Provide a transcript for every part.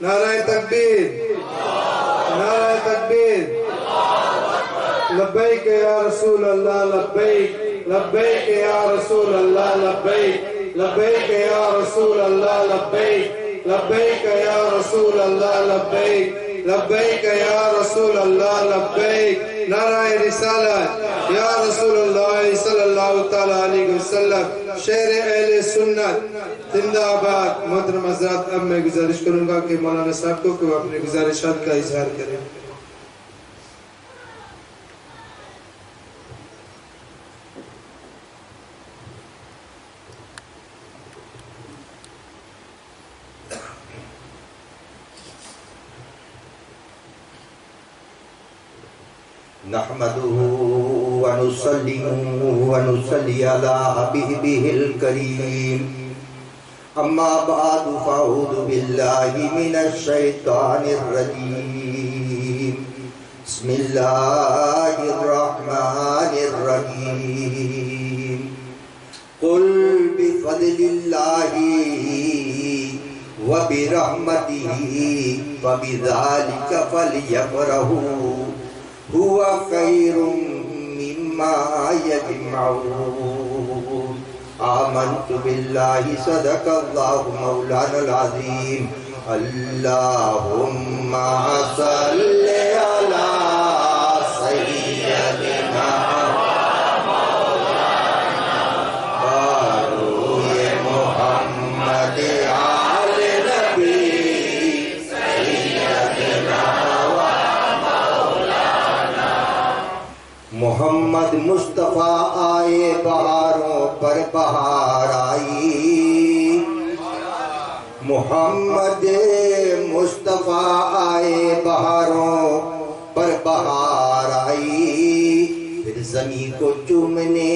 نعرہ تکبیر، نعرہ تکبیر، لبیک یا رسول اللہ لبیک، لبیک یا رسول اللہ لبیک، لبیک یا رسول اللہ لبیک، لبیک یا رسول اللہ لبیک، لبیک یا رسول اللہ لبیک، نعرہ رسالت یا رسول اللہ صلی اللہ تعالیٰ علیہ وسلم، شہر اہل سنت زندہ آباد۔ محترم حضرات، اب میں گزارش کروں گا کہ مولانا صاحب کو وہ اپنے گزارشات کا اظہار کریں۔ نحمده ونصلي على حبيبه الكريم اما بعد فاعوذ بالله من الشيطان الرجيم بسم الله الرحمن الرحيم قل بفضل الله وبرحمته فبذلك فليفرحوا هو خير مما يجمعون آمنت بالله صدق الله مولانا العظيم اللهم صل على سيدنا محمد آل نبی سیدنا محمد مصطفیٰ آئے بہاروں پر بہار آئی، محمد مصطفیٰ آئے بہاروں پر بہار آئی، پھر زمین کو چومنے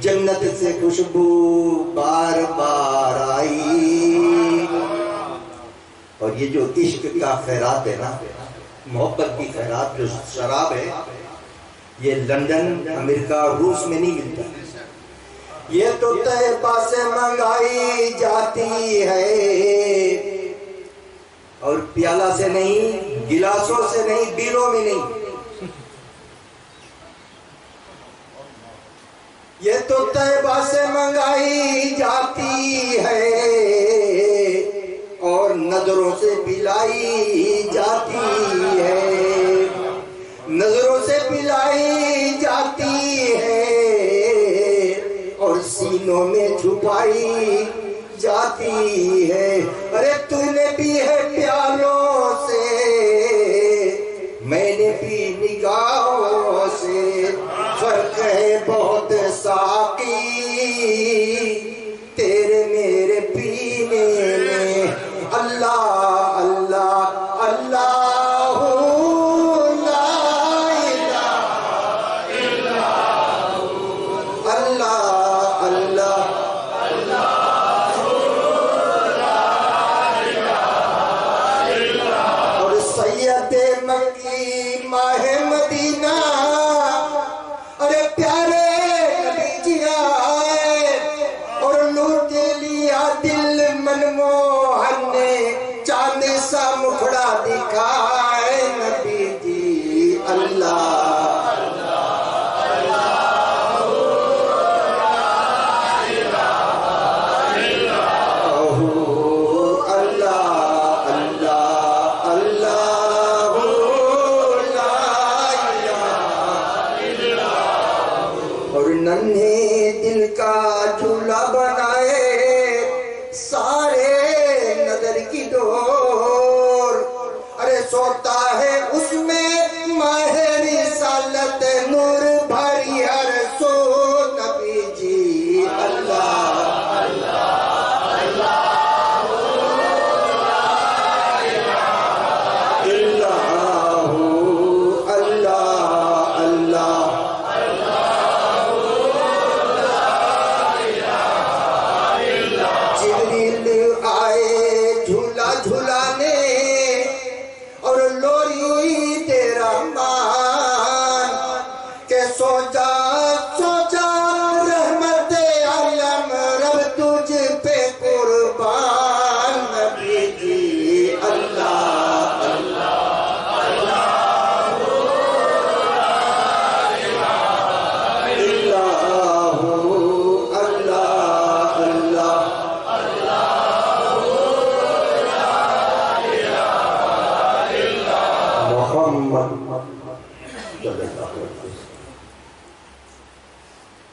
جنت سے خوشبو بار بار آئی۔ اور یہ جو عشق کا خیرات ہے نا، محبت کی خیرات جو شراب ہے، یہ لندن، امریکہ، روس میں نہیں ملتا، یہ تو طیبہ سے منگائی جاتی ہے، اور پیالہ سے نہیں، گلاسوں سے نہیں، بیلوں میں نہیں، یہ تو طیبہ سے منگائی جاتی ہے اور نظروں سے پلائی جاتی ہے، نظروں سے پلائی جاتی ہے اور سینوں میں چھپائی جاتی ہے۔ ارے تو نے بھی ہے پیالوں سے، میں نے بھی نگاہوں سے، فرق ہے بہت ساقی تیرے میرے پینے میں، اللہ اللہ اللہ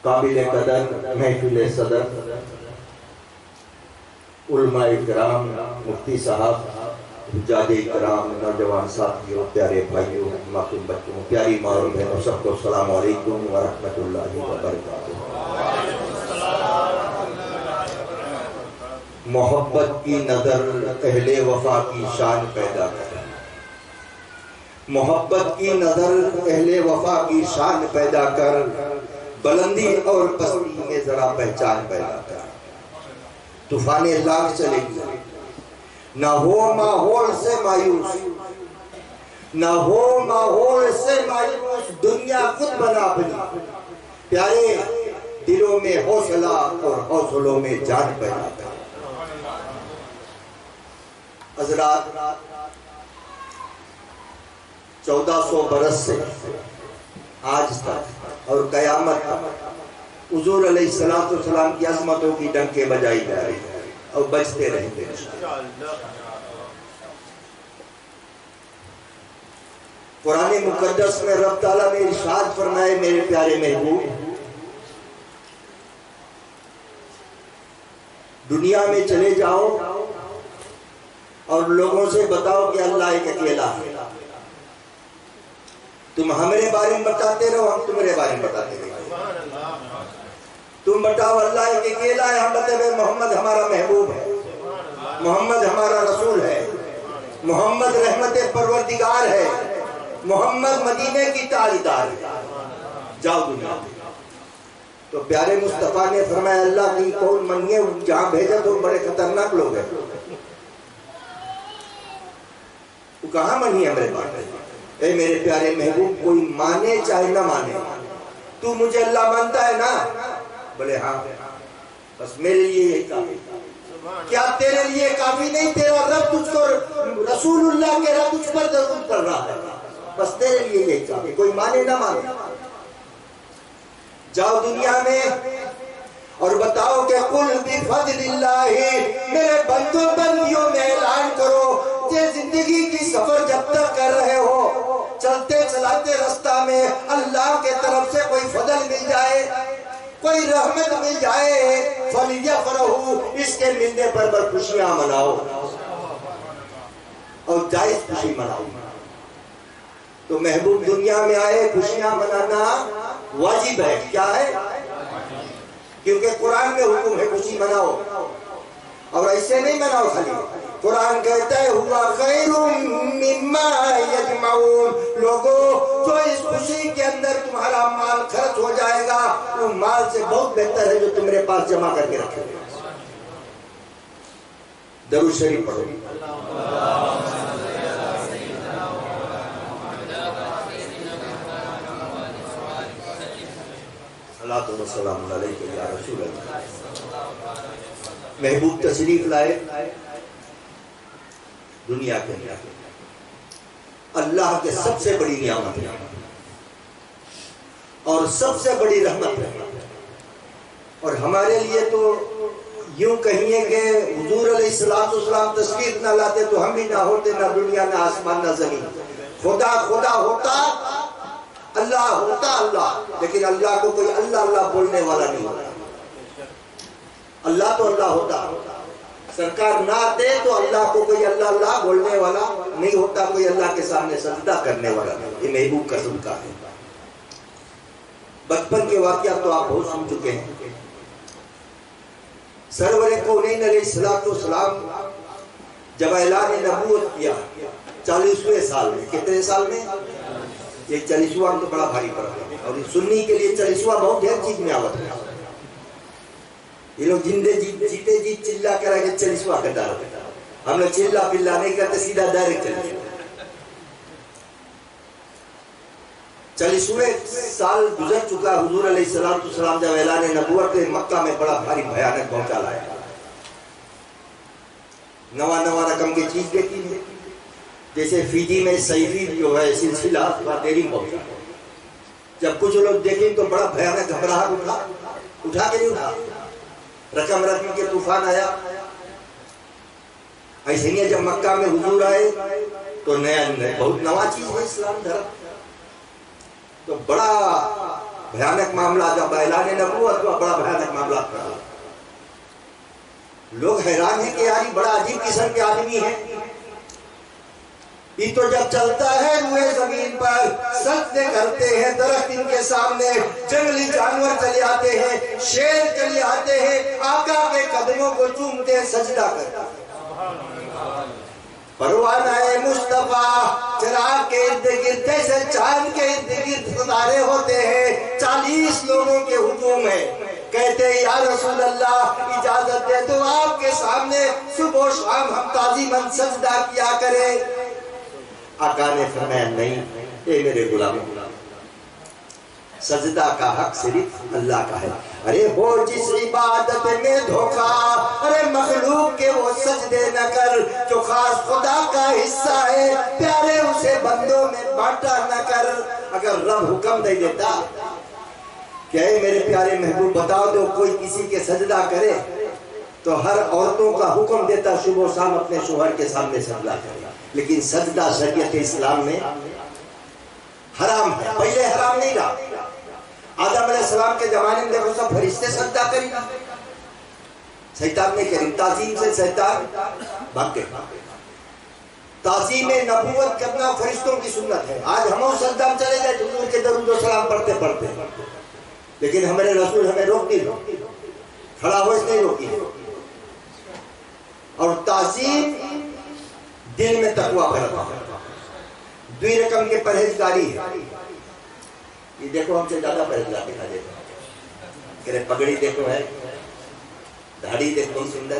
قابل قدر محفل صدر، علماء کرام، مفتی صاحب، حجاج کرام، نوجوان ساتھیوں، پیارے بھائیوں، معصوم بچوں، پیاری ماں اور بہنوں، سب کو السلام علیکم ورحمۃ اللہ وبرکاتہ۔ محبت کی نظر اہل وفا کی شان پیدا کر، محبت کی نظر اہل وفا کی شان پیدا کر، بلندی اور پستی میں ذرا پہچان پیدا کر۔ طوفان لاکھ چلے گی، نہ ہو ماحول سے مایوس، نہ ہو ماحول سے مایوس، دنیا خود بنا اپنی، پیارے دلوں میں حوصلہ اور حوصلوں میں جان پیدا کر۔ حضرات، 1400 برس سے آج تک اور قیامت تک حضور علیہ السلام کی عظمتوں کی ڈنکیں بجائی جا رہی ہیں اور بجتے رہیں گے۔ قرآن مقدس میں رب تعالیٰ نے ارشاد فرمائے، میرے پیارے محبوب، دنیا میں چلے جاؤ اور لوگوں سے بتاؤ کہ اللہ ایک اکیلا ہے۔ تم ہمارے بارے میں بتاتے رہو، ہم تمہارے بارے میں بتاتے رہو۔ تم بتاؤ اللہ ایک اکیلا ہے، ہم بتائیں محمد ہمارا محبوب ہے، محمد ہمارا رسول ہے، محمد رحمت پروردگار ہے، محمد مدینے کی تاجدار ہے۔ جاؤ دنیا میں۔ تو پیارے مصطفیٰ نے فرمایا اللہ کی کون منگے، جہاں بھیجا تو بڑے خطرناک لوگ ہیں، وہ کہاں منگی ہمارے بات؟ اے میرے پیارے محبوب، کوئی مانے چاہے نہ مانے، تو مجھے اللہ مانتا ہے نا؟ بولے ہاں، بس میرے لیے یہ کافی۔ کیا تیرے لیے کافی نہیں؟ تیرا رب تجھ کو، رسول اللہ کے رب تجھ پر درود کر رہا ہے، بس تیرے لیے یہ کافی، کوئی مانے نہ مانے۔ جاؤ دنیا میں اور بتاؤ کہ قل بفضل اللہ، میرے بندوں بندیوں میں اعلان کرو، یہ زندگی کی سفر جب تک کر رہے ہو، چلتے چلاتے رستہ میں اللہ کے طرف سے کوئی فضل مل جائے، کوئی رحمت مل جائے، فَلْيَفْرَحُوا، اس کے ملنے پر خوشیاں مناؤ اور جائز خوشی مناؤ۔ تو محبوب دنیا میں آئے، خوشیاں منانا واجب ہے۔ کیا ہے؟ کیونکہ قرآن میں حکم ہے خوشی مناؤ، اور ایسے نہیں مناؤ خالی۔ قرآن کہتا ہے ہوا خیر مما یجمعون، لوگوں جو اس خوشی کے اندر تمہارا مال خرچ ہو جائے گا، وہ مال سے بہت بہتر ہے جو تمہارے پاس جمع کر کے رکھے گا۔ درود شریف پڑھو۔ صلاۃ و سلام علیک یا رسول اللہ۔ محبوب تشریف لائے دنیا کے اندر، اللہ کے سب سے بڑی نعمت ہے اور سب سے بڑی رحمت ہے، اور ہمارے لیے تو یوں کہیے کہ حضور علیہ السلام تشریف نہ لاتے تو ہم بھی نہ ہوتے، نہ دنیا، نہ آسمان، نہ زمین۔ خدا خدا ہوتا، اللہ ہوتا اللہ، لیکن اللہ کو کوئی اللہ اللہ بولنے والا نہیں ہوتا۔ اللہ تو اللہ ہوتا، سرکار نہ آتے تو اللہ کو کوئی اللہ اللہ بولنے والا نہیں ہوتا، کوئی اللہ کے سامنے سجدہ کرنے والا نہیں۔ یہ محبوب کا صدقہ ہے۔ بچپن کے واقعات تو آپ بہت سن چکے ہیں۔ سرور کونین علیہ السلام جب اعلان نبوت کیا 40ویں سال میں، کتنے سال میں؟ یہ 40واں تو بڑا بھاری پڑا، اور سنی کے لیے 40واں بہت ڈھیر چیز میں آوت ہے۔ یہ لوگ جیتے جی چلا کرا کے 40واں کا ڈال، ہم لوگ چلا پلا نہیں کرتے، سیدھا ڈائریکٹ چلے۔ 40ویں سال گزر چکا، حضور علیہ السلام جب اعلان نبوت مکہ میں بڑا بھاری بھیانک پہنچا لایا، نوا نوا رقم کی چیز دیتی ہے، جیسے فیجی میں سیفی جو ہے سلسلہ دیر پہنچا، جب کچھ لوگ دیکھیں تو بڑا بھیانک گھبراہٹ اٹھا کے نہیں اٹھا، رقم کے طوفان آیا۔ ایسے ہی جب مکہ میں حضور آئے تو نیا بہت نوا چیز ہے اسلام دھرم، تو بڑا بھیانک معاملہ جب اعلان نبوت تو بڑا بھیانک معاملہ کر لوگ حیران ہیں کہ یار بڑا عجیب قسم کے آدمی ہیں. یہ تو جب چلتا ہے روئے زمین پر سجدے کرتے ہیں درخت ان کے سامنے, جنگلی جانور چلے آتے ہیں, شیر چلے آتے ہیں, آقا کے قدموں کو چومتے ہیں, سجدہ کرتے ہیں. پروانہ مصطفیٰ چراغ کے ارد گرد جیسے چاند کے ارد گرد ستارے ہوتے ہیں, 40 لوگوں کے ہجوم ہے. کہتے ہیں یا رسول اللہ اجازت دے تو آپ کے سامنے صبح و شام ہم تعظیماً سجدہ کیا کریں. آقا نے فرمایا نہیں اے میرے غلام, سجدہ کا حق صرف اللہ کا ہے. ارے وہ جس عبادت میں دھوکا, ارے مخلوق کے وہ سجدے نہ کر جو خاص خدا کا حصہ ہے, پیارے اسے بندوں میں بانٹا نہ کر. اگر رب حکم نہیں دیتا کہ اے میرے پیارے محبوب بتاؤ دو کوئی کسی کے سجدہ کرے, تو ہر عورتوں کا حکم دیتا صبح و شام اپنے شوہر کے سامنے سجدہ کرے. لیکن سجدہ شریعت اسلام میں حرام ہے. پہلے حرام نہیں رہا. آدم علیہ السلام کے زمانے میں دیکھو سب فرشتے سجدہ کریں, شیطان نے کریم تعظیم سے شیطان بھاگ گئے. تعظیم نبوت کرنا فرشتوں کی سنت ہے. آج ہم سجدہ میں چلے گئے حضور کے درود و سلام پڑھتے پڑھتے, لیکن ہمارے رسول ہمیں روکتی کھڑا ہو اس نہیں روکی. اور تعظیم دل میں تقویٰ پیدا کرتا. 2 رقم کے پرہیزگاری ہے. یہ دیکھو ہم سے زیادہ پرہیزگار دکھا دیتا کہ پگڑی دیکھو ہے, داڑھی دیکھو سندر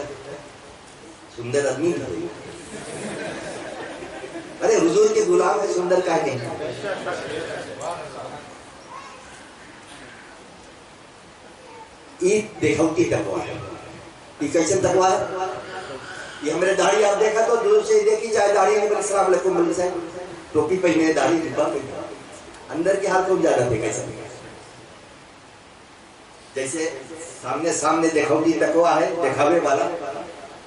سندر آدمی. ارے حضور کے غلام ہے, سندر کا نہیں. عید دیکھوتی تقویٰ ہے. یہ کیسے تقویٰ ہے؟ یہ ہمارے داڑھی آپ دیکھا تو دور سے دیکھی جائے داڑھی نہیں بلکہ السلام علیکم مل سے ٹوپی پہنے داڑھی ڈبا پہنے, اندر کے حال کو زیادہ دیکھا سکتے. جیسے سامنے دیکھوتی تقویٰ ہے, دکھاوے والا,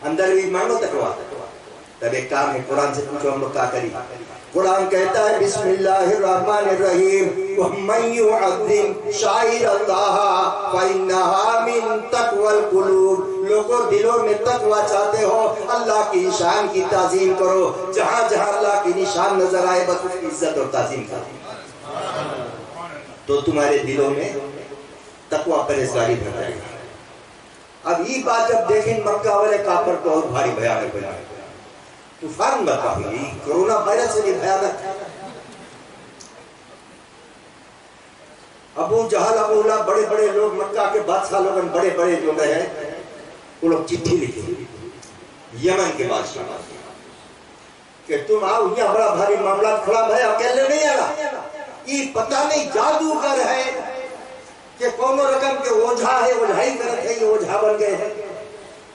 اندر بھی مانو تقویٰ. تب ایک کام ہے, قرآن سے پوچھو ہم لوگ کیا کری. قرآن کہتا ہے بسم اللہ الرحمن الرحیم وَمَنْ يُعَظِّمْ شَعَائِرَ اللَّهِ فَإِنَّهَا مِنْ تَقْوَى الْقُلُوبِ. لوگوں دلوں میں تقویٰ چاہتے ہو, اللہ کی نشان کی تعظیم کرو. جہاں جہاں اللہ کی نشان نظر آئے بس اس کی عزت اور تعظیم کرو, تو تمہارے دلوں میں تقویٰ پرہیزگاری بھر جائے گا. اب یہ بات جب دیکھیں مکہ والے کافر کو اور بھاری بھیانک بنا, طوفان برپا ہوئی, کرونا وائرس سے بھی بھیانک. ابو جہل ابو لہب بڑے بڑے لوگ مکہ کے بادشاہ لوگ بڑے بڑے جو رہے وہ لوگ چٹھی لکھی یمن کے بادشاہ کہ تم آؤ, یہاں بڑا بھاری معاملہ کھڑا ہے, اکیلے نہیں آنا. یہ پتہ نہیں جادوگر ہے کہ کونوں رقم کے اوجھا ہے, اوجھائی کرتے ہیں, یہ اوجھا بن گئے ہیں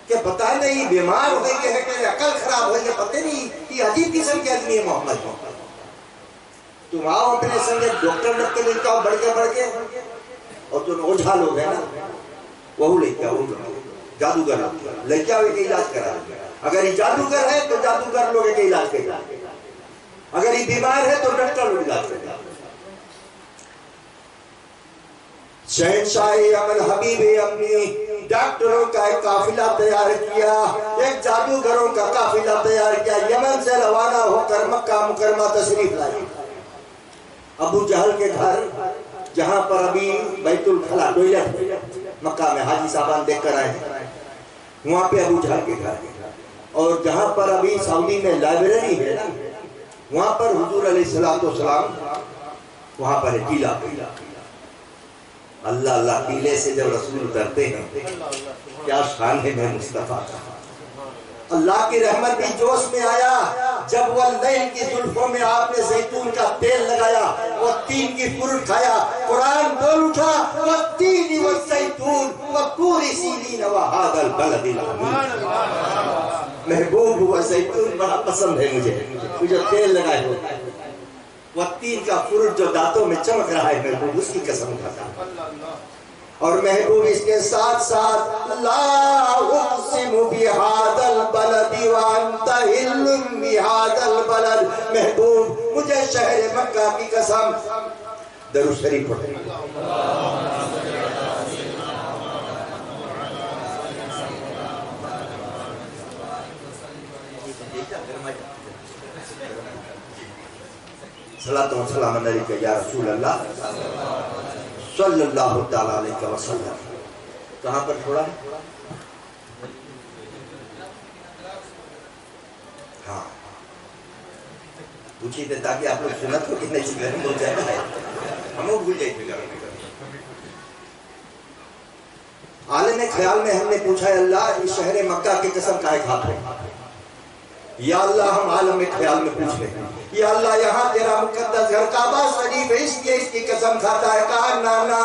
کہ پتہ نہیں بیمار ہوئے کہ عقل خراب ہوئے, پتہ نہیں یہ عجیب قسم کے آدمی ہے محمد. تم آؤ اپنے سنگ ڈاکٹر رکھ کے لے کے آؤ بڑھ کے, اور تم اوجھا لوگ ہیں نا وہ لے کے آؤ, جادوگر لے کے آؤ, ایک علاج کرا. اگر یہ جادوگر ہے تو جادوگر لوگ ایک علاج کرا, اگر یہ بیمار ہے تو ڈاکٹر لوگ علاج کرا. شہنشاہ عمل حبیب اپنی ڈاکٹروں کا ایک قافلہ تیار کیا, ایک جادوگروں کا قافلہ تیار کیا, یمن سے روانہ ہو کر مکہ مکرمہ تشریف لائے. ابو جہل کے گھر جہاں پر ابھی بیت الخلا ٹوائلٹ مکہ میں حاجی صاحبان دیکھ کر آئے ہیں, وہاں پہ ابو جہل کے گھر. اور جہاں پر ابھی سعودی میں لائبریری ہے نا, وہاں پر حضور علیہ السلام وہاں پر ٹیلا. اللہ اللہ ٹیلے سے جب رسول اترتے ہیں کیا شان ہے میں مصطفیٰ کا. اللہ کی رحمت بھی جوش میں آیا جب والدین کی زلفوں میں آپ نے زیتون کا تیل لگایا, وہ تین کی فروٹ کھایا. قرآن بول اٹھا والتین والزیتون وطور سینین وہذا البلد الامین. محبوب ہوا زیتون بڑا پسند ہے مجھے تیل لگائے ہو. والتین کا فروٹ جو دانتوں میں چمک رہا ہے محبوب اس کی قسم کھاتا. اور محبوب اس کے ساتھ ساتھ لا اقسم بهذا البلد وانت حل بهذا البلد. محبوب مجھے شہر مکہ کی قسم, درود شریف پڑھیں. صلاۃ و سلام علیک یا رسول اللہ صلی اللہ تعالیٰ علیہ وسلم. کہاں پر چھوڑا ہے؟ ہاں پوچھی تھے تاکہ آپ لوگ سنت ہو کہ نہیں گھر بول جائے ہے ہمیں بھول جائے تھے. عالم خیال میں ہم نے پوچھا ہے اللہ اس شہر مکہ کی قسم کائے کھاتے ہیں؟ یا اللہ ہم عالم خیال میں پوچھ رہے ہیں یا اللہ یہاں تیرا مقدس گھر کعبہ شریف ہے اس لیے اس کی قسم کھاتا ہے. کہا نانا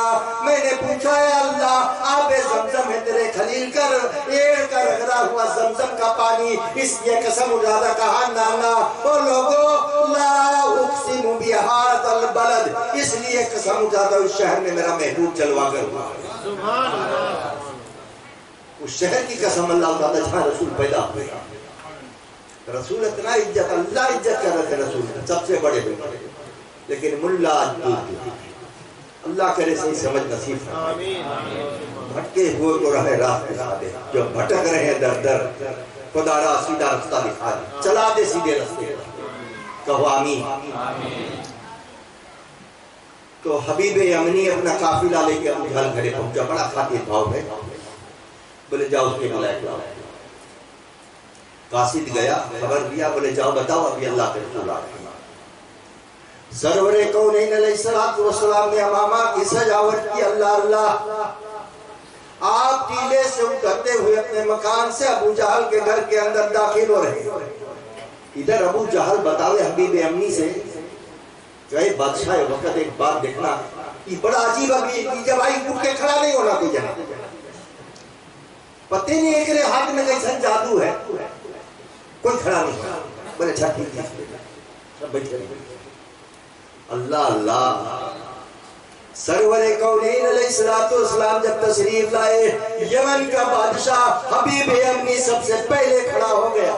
میں نے پوچھا ہے اللہ آب زمزم ہے تیرے خلیل کر ایڑ کر رگڑا ہوا زمزم کا پانی اس لیے قسم اٹھاتا. کہا نانا او لوگو لا اقسم بہذا البلد اس لیے قسم اٹھاتا اس شہر میں میرا محبوب جلوہ گر ہوا. سبحان اللہ. اس شہر کی قسم اللہ تعالیٰ جہاں رسول پیدا ہوئے. رسول اتنا عزت اللہ عزت کر رہے تھے رسول سب سے بڑے ہوئے لیکن ملا اللہ کرے صحیح سمجھ نصیب فرمائے. بھٹکے ہوئے کو راہ دکھا دے جو بھٹک رہے ہیں در در خدا را سیدھا رستہ دکھا دے چلا دے سیدھے رستے. کہو آمین. تو حبیب یمنی اپنا قافلہ لے کے ابو جہل گھرے پہنچا. بڑا خاطر بھاؤ ہے. بولے جاؤ اس کے بلائے لاؤ. قاصد گیا خبر دیا. بولے جاؤ بتاؤ ابھی اللہ کے رسول آ رہے ہیں. سرور کونین علیہ السلام نے امامہ کی سجاوٹ کی. اللہ اللہ آپ ٹیلے سے اترتے ہوئے اپنے مکان سے ابو جہل کے گھر کے اندر داخل ہو رہے ہیں. ادھر ابو جہل بتاوے حبیب امنی سے کہ اے بادشاہ وقت ایک بات دیکھنا یہ بڑا عجیب ابھی جب آئی اٹھ کے کھڑا نہیں ہونا کوئی جناب پتہ نہیں ایک رہے ہاتھ میں کیسا جادو ہے کوئی کھڑا نہیں. بولے اچھا ٹھیک ہے سب بیٹھ گئے. اللہ اللہ سرور کونین علیہ السلام جب تشریف لائے یمن کا بادشاہ حبیب امنی سب سے پہلے کھڑا ہو گیا.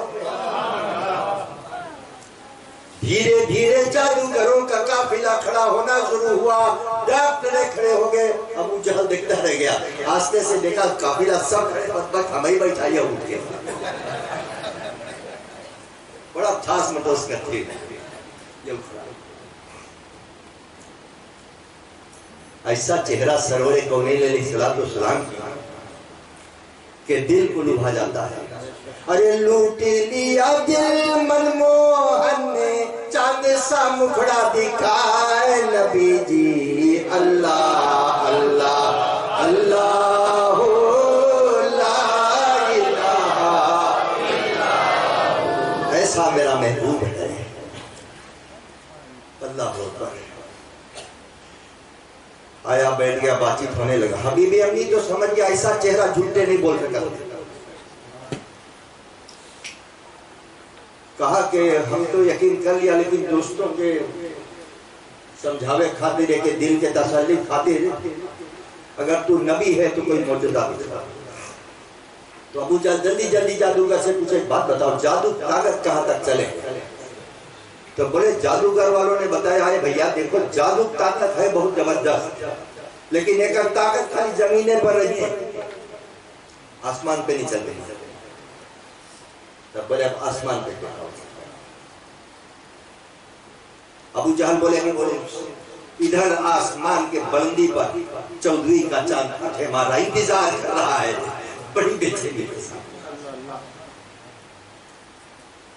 دھیرے دھیرے جادوگروں کا قافلہ کھڑا ہونا شروع ہوا. ڈاکٹر کھڑے ہو گئے. ابو جہل دیکھتا رہ گیا. آستے سے دیکھا قافلہ سب کھڑے بدبخت ہمیں ہی بیٹھایا اٹھ کے. بڑا ٹھاس مٹوس کرتے ایسا چہرہ سرور کونین علیہ السلام کی کہ دل کو لبھا جاتا ہے. ارے لوٹ لیا دل منموہن نے چاند سا مکھڑا دکھائے نبی جی. اللہ اللہ اللہ ایسا میرا محبوب ہے. اللہ اکبر. آیا بیٹھ گیا بات چیت ہونے لگا. حبیب امنی تو سمجھ گیا ایسا چہرہ جھوٹے نہیں بول سکتا. کہا کہ ہم تو یقین کر لیا لیکن دوستوں کے سمجھاوے خاطر ہے کہ دل کے تسلی خاطر اگر تو نبی ہے تو کوئی معجزہ دکھا. تو ابو جہل جلدی جلدی جادوگر سے پوچھے ایک بات بتاؤ جادو طاقت کہاں تک چلے؟ تو بولے جادوگر والوں نے بتایا ہے بھیا دیکھو جادو طاقت ہے بہت زبردست لیکن ایک طاقت خالی زمینے پر رہی ہے آسمان پہ نہیں چل رہی. تب بولے اب آسمان پہ کیا ہو. ابو جہل بولے کہ بولے ادھر آسمان کے بلندی پر 14ویں کا چاند پھٹے ہمارا انتظار کر رہا ہے. بڑی بے چینی کے ساتھ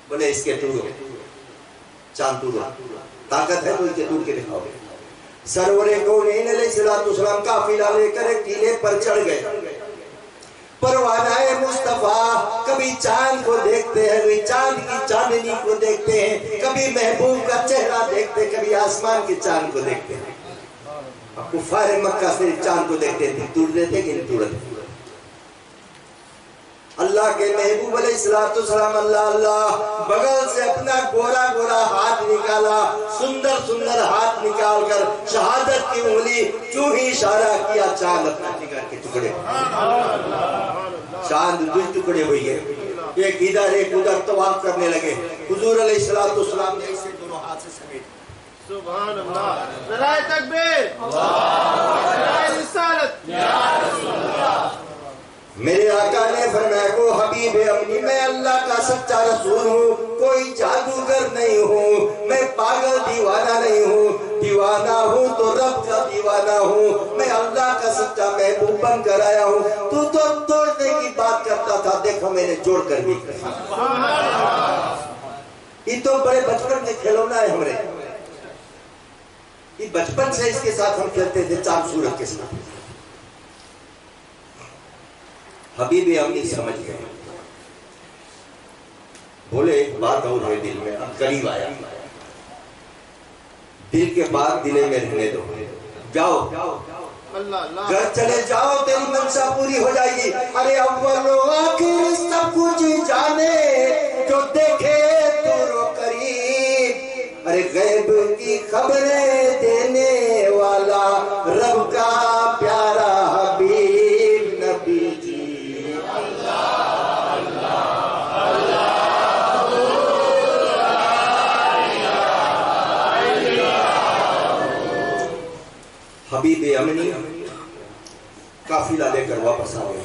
بولے اس کے ٹور چاند ٹور طاقت ہے تو اس کے ٹور کے دکھاؤ. سرور کونین علیہ السلام قافلہ لے کر ایک ٹیلے پر چڑھ گئے. پروانہ مصطفیٰ کبھی چاند کو دیکھتے ہیں کبھی چاند کی چاندنی کو دیکھتے ہیں کبھی محبوب کا چہرہ دیکھتے ہیں کبھی آسمان کے چاند کو دیکھتے ہیں. کفار مکہ سے چاند کو دیکھتے تھے ٹوٹ دیتے کہ نہیں ٹوٹتے. اللہ کے محبوب علیہ السلام اللہ اللہ بغل سے اپنا گورا گورا ہاتھ نکالا. سندر سندر ہاتھ نکال کر شہادت کی انگلی چوں ہی اشارہ کیا چاند اپنا جگر کے ٹکڑے چاند دو ٹکڑے ہوئی گئے. ایک ادھر ایک ادھر طواف کرنے لگے. حضور علیہ السلام نے اسے دونوں ہاتھ سے سمیٹ سبحان اللہ، نعرہ تکبیر، نعرہ رسالت، میرے آقا نے فرمایا کو حبیب اپنی میں اللہ کا سچا رسول ہوں، کوئی جادوگر نہیں ہوں، میں پاگل دیوانہ نہیں ہوں، دیوانہ ہوں تو رب کا دیوانہ ہوں، میں اللہ کا سچا محبوب بن کر آیا ہوں، تو توڑنے کی بات کرتا تھا، دیکھو میں نے جوڑ کر بھی یہ تو بڑے بچپن میں کھلونا ہے ہمارے، یہ بچپن سے اس کے ساتھ ہم کھیلتے تھے، چاند سورج کے ساتھ۔ حبیب امی سمجھ گئے، بولے ایک بات اور ہے دل میں، اب قریب آیا، دل کے بعد دلے میں رہنے دو، جاؤ گھر چلے جاؤ، تیری منشا پوری ہو جائے گی۔ ارے اول و آخر سب کچھ جانے، جو دیکھے دور و قریب، ارے غیب کی خبریں دینے والا رب کا پیارا حبیب نبی جی۔ حبیب امنی قافلہ لے کر واپس آ گئے،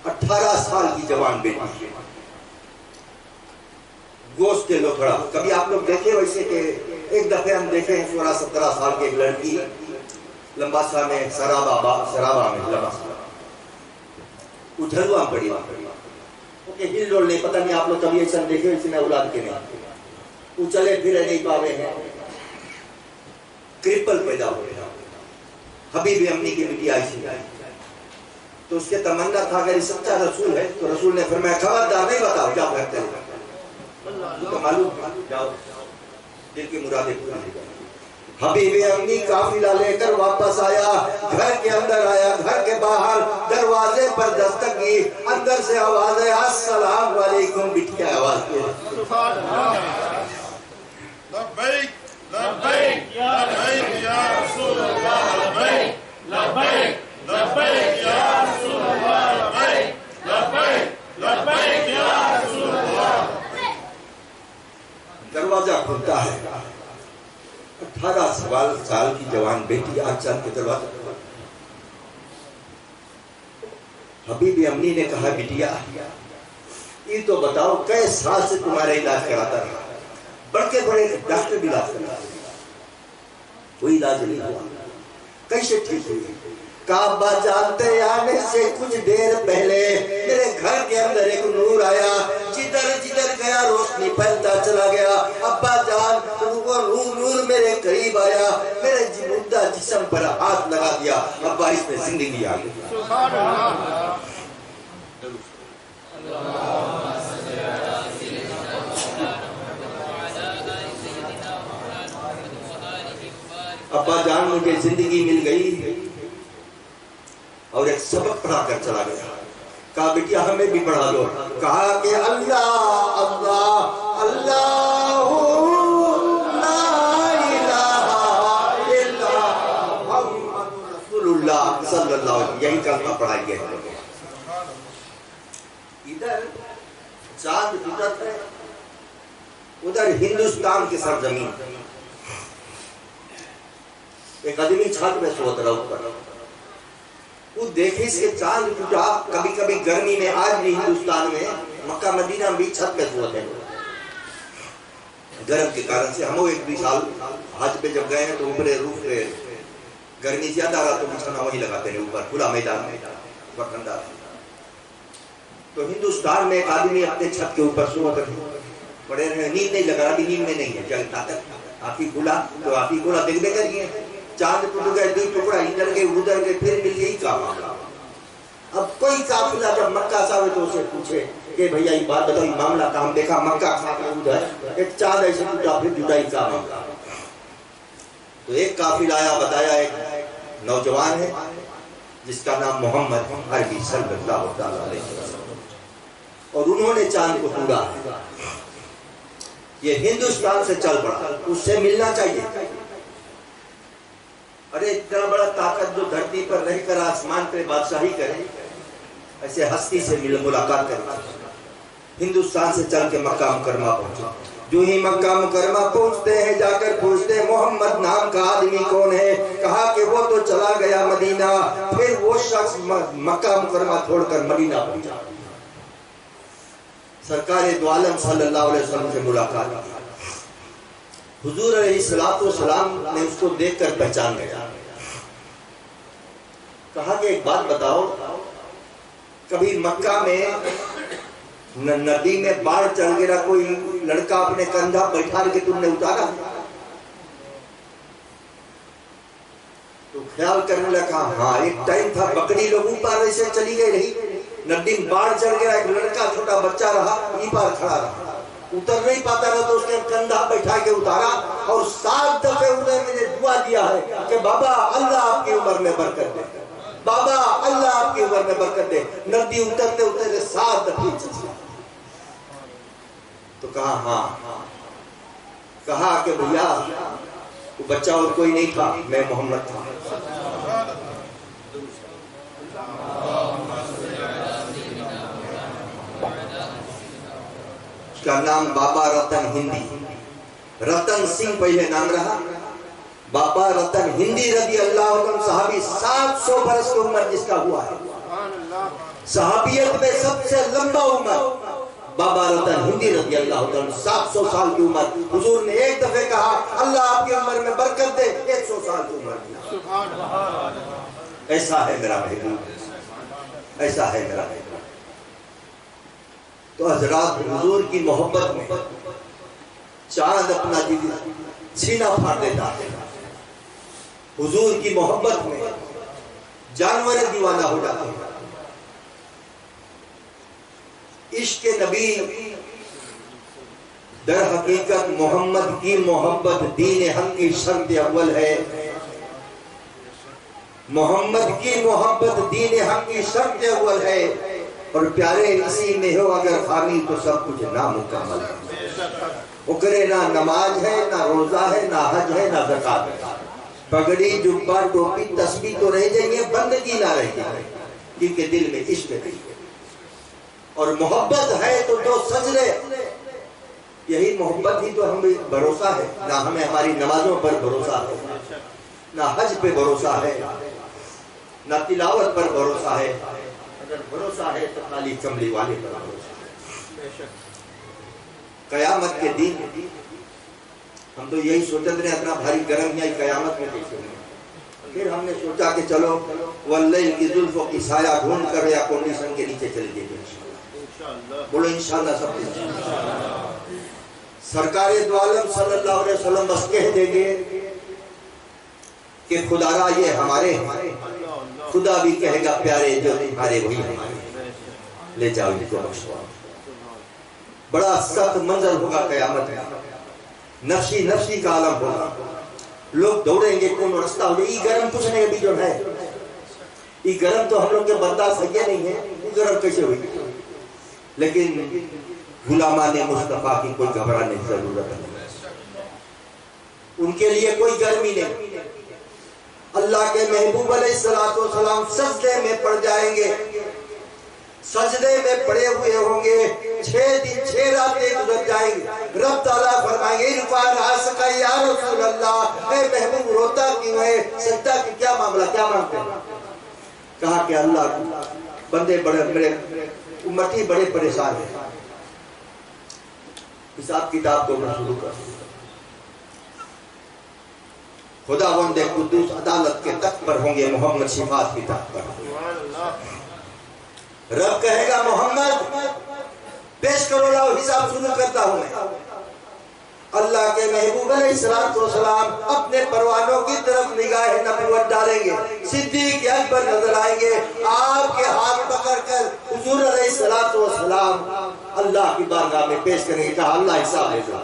18 سال کی جوان بیٹی، گوشت کے لوکڑا۔ کبھی آپ لوگ دیکھے ویسے کہ ایک دفعہ ہم دیکھیں 16-17 سال کی ایک لڑکی لمباسا میں سرابا میں لمباسا اجھلوا پڑی، ہل ڈول نہیں، پتہ نہیں آپ لوگ کبھی ایسا دیکھے اس نے اولاد کے نہیں، وہ چلے پھرے نہیں پاوے ہیں، کرپل پیدا ہو گیا۔ حبیب امنی کی بیٹی عائشہ، تو اس کے تمنا تھا اگر یہ سچا رسول ہے تو رسول نے فرمایا خبردار نہیں بتاؤ، جاؤ گھر چلے تو معلوم، جاؤ دل کی مرادیں پوری ہو۔ حبیب امنی قافلہ لے کر واپس آیا، گھر کے اندر آیا، گھر کے باہر دروازے پر دستک کی، اندر سے آواز ہے السلام علیکم، بٹیا آواز کی، لبیک لبیک لبیک یا رسول اللہ، لبیک لبیک لبیک یا رسول اللہ، لبیک لبیک لبیک یا رسول اللہ۔ دروازہ کھلتا ہے، 18 سال کی جوان بیٹی آج چل کے دروازہ کھلا۔ حبیب امنی نے کہا بیٹیا یہ تو بتاؤ کئی سال سے تمہارا علاج کراتا رہا، بڑے بڑے ڈاکٹر بھی علاج کراتا رہا، کوئی علاج نہیں ہوا، کیسے ٹھیک ہوئی؟ کعبہ جانتے آنے سے کچھ دیر پہلے میرے گھر کے اندر ایک نور آیا، جدھر جدھر گیا روشنی پھیلتا چلا گیا، ابا جان وہ نور میرے قریب آیا، میرے مردہ جسم پر ہاتھ لگا دیا، ابا اس میں زندگی آ گئی۔ سبحان اللہ۔ ابا جان مجھے زندگی مل گئی اور ایک سبق پڑھا کر چلا گیا، کہا بیٹیا ہمیں بھی پڑھا دو، کہا کہ اللہ اللہ اللہ لا الہ الا محمد رسول اللہ صلی اللہ علیہ وسلم، یہی کلمہ پڑھائیے۔ ادھر چاند ٹوٹت ہے، ادھر ہندوستان کی سرزمین، ایک آدمی چھت میں سوت رہا اوپر، وہ دیکھے سے چاند ٹوٹا، کبھی کبھی گرمی میں، آج بھی ہندوستان میں مکہ مدینہ بھی چھت میں سوت ہے، گرم کے کارن سے۔ ہم ایک بھی سال حج پہ جب گئے ہیں تو اوپر روف پہ گرمی زیادہ رہا تو بچھانا وہی لگاتے ہیں اوپر کھلا میدان میں، اوپر ٹھنڈا۔ تو ہندوستان میں ایک آدمی اپنے چھت کے اوپر سوت پڑے رہے، نیند نہیں لگا رہا، نیند میں نہیں ہے، جلتا تک آنکھی کھلا تو آنکھی کھلا دیکھ بے کریے، چاند ٹوٹ گئے، دو ٹکڑا ادھر گئے ادھر گئے، پھر مل یہی کا معاملہ۔ اب کوئی قافلہ جب مکہ سے آئے تو اسے پوچھے کہ بھیا یہ بات بتاؤ، یہ معاملہ کام دیکھا مکہ کھانا ادھر ایک چاند ایسے ٹوٹا، پھر جدائی کا معاملہ۔ تو ایک قافلہ آیا، بتایا ایک نوجوان ہے جس کا نام محمد عربی صلی اللہ علیہ وسلم، اور انہوں نے چاند کو ٹوڑا، یہ ہندوستان سے چل پڑا، اس سے ملنا چاہیے۔ ارے اتنا بڑا طاقت جو دھرتی پر رہ کر آسمان پہ بادشاہی کرے، ایسے ہستی سے ملاقات کرے، ہندوستان سے چل کے مکہ مکرمہ پہنچا۔ جو ہی مکہ مکرمہ پہنچتے ہیں جا کر پوچھتے ہیں محمد نام کا آدمی کون ہے؟ کہا کہ وہ تو چلا گیا مدینہ. پھر وہ شخص مکہ مکرمہ چھوڑ کر مدینہ پہنچا. سرکار دو عالم صلی اللہ علیہ وسلم سے ملاقات کی. حضور علیہ السلام نے اس کو دیکھ کر پہچان گیا. کہا کہ ایک بات بتاؤ، کبھی مکہ میں ندی میں باڑھ چڑھ گیا، کوئی لڑکا اپنے کندھا بیٹھا کے تم نے اتارا؟ تو خیال کرنے لگا ہاں ایک ٹائم تھا بکری لوگ اوپر سے چلی گئی رہی، ندی میں باڑھ چڑھ گیا، ایک لڑکا چھوٹا بچہ رہا ای پار کھڑا رہا، اتر نہیں پاتا رہا تو اس نے کندھا بیٹھا کے اتارا اور 7 دفعے انہیں مجھے دعا دیا ہے کہ بابا اللہ آپ کی عمر میں برکت دے، بابا اللہ آپ کی عمر میں برکت دے. ندی اترتے اترتے 7 دفعے چلی. تو کہا ہاں. کہا کہ بھیا وہ بچہ اور کوئی نہیں تھا، میں محمد تھا. اس کا نام بابا رتن ہندی، رتن سنگھ پہلے نام رہا، بابا رتن ہندی رضی اللہ عنہ صحابی، 700 برس کی عمر جس کا ہوا ہے. صحابیت میں سب سے لمبا عمر بابا رتن ہندی رضی اللہ عنہ، 700 سال کی عمر. حضور نے ایک دفعہ کہا اللہ آپ کی عمر میں برکت دے، 100 سال کی عمر دی. ایسا ہے میرا محبوب، ایسا ہے میرا محبوب. تو حضرات حضور کی محبت میں چاند اپنا سینہ پھاڑ دیتا ہے. حضور کی محبت میں جانور دیوانہ ہو جاتے ہیں. عشق نبی در حقیقت محمد کی محبت دین حق کی شرط اول ہے. محمد کی محبت دین حق کی شرط اول ہے، اور پیارے اسی میں ہو اگر خامی تو سب کچھ نامکمل ہے. اکرے نہ نماز ہے، نہ روزہ ہے، نہ حج ہے، نہ زکات ہے. پگڑی جبہ ٹوپی تسبیح تو رہ جائیں گے، بندگی نہ رہے گی، کیونکہ دل میں عشق نہیں ہے. اور محبت ہے تو جو سجدے، یہی محبت ہی تو ہمیں بھروسہ ہے. نہ ہمیں ہماری نمازوں پر بھروسہ ہے، نہ حج پہ بھروسہ ہے، نہ تلاوت پر بھروسہ ہے. اگر بھروسہ ہے تو خالی چمڑی والے پر بھروسہ ہے. قیامت کے دن ہم تو یہی سوچتے رہے اتنا بھاری گرم ہے قیامت میں دیکھیں گے. پھر ہم نے سوچا کہ چلو واللیل کی زلفوں کی سایہ ڈھونڈ کر یا کنڈیشن کے نیچے چلے جائیں گے. بولو انشاءاللہ سب کچھ. سرکار دو عالم صلی اللہ علیہ وسلم بس کہہ دیں گے کہ خدا را یہ ہمارے ہیں. خدا بھی کہے گا پیارے جو تمہارے وہی ہمارے، لے جاؤ ان کو بخشوا. بڑا سخت منظر ہوگا قیامت میں، نفسی نفسی کا عالم ہوگا. لوگ دوڑیں گے کون رستہ ہو جائے. ای گرم کچھ نہیں ابھی جو ہے، ای گرم تو ہم لوگ کے برداشت ہے نہیں ہے. ای گرم کیسے ہوئی؟ لیکن غلامان مصطفیٰ کی کوئی گھبرانے کی ضرورت نہیں، ان کے لیے کوئی گرمی نہیں. اللہ کے محبوب علیہ السلام سجدے میں پڑ جائیں گے، سجدے میں پڑے ہوئے ہوں گے. 6 دن 6 راتیں گزر جائیں گے. رب تعالیٰ فرمائیں گے عرفان آسکا یا رسول اللہ، اے محبوب روتا کیوں ہے، سجدہ کی کیا معاملہ، کیا مانگتے ہیں؟ کہا کہ اللہ بندے بڑے امتی بڑے پریشان ہیں. حساب کتاب کو میں شروع کر دوں. خداوند قدوس عدالت کے تخت پر ہوں گے، محمد صفات کی تخت پر. رب کہے گا محمد پیش کرو، لاؤ حساب شروع کرتا ہوں میں. اللہ کے محبوب علیہ السلام اپنے پروانوں کی طرف نگاہ نبوت ڈالیں گے. صدیق اکبر نظر آئیں گے، آپ کے ہاتھ پکڑ کر حضور علیہ السلام اللہ کی بارگاہ میں پیش کریں گے. کہا اللہ حساب لے جا.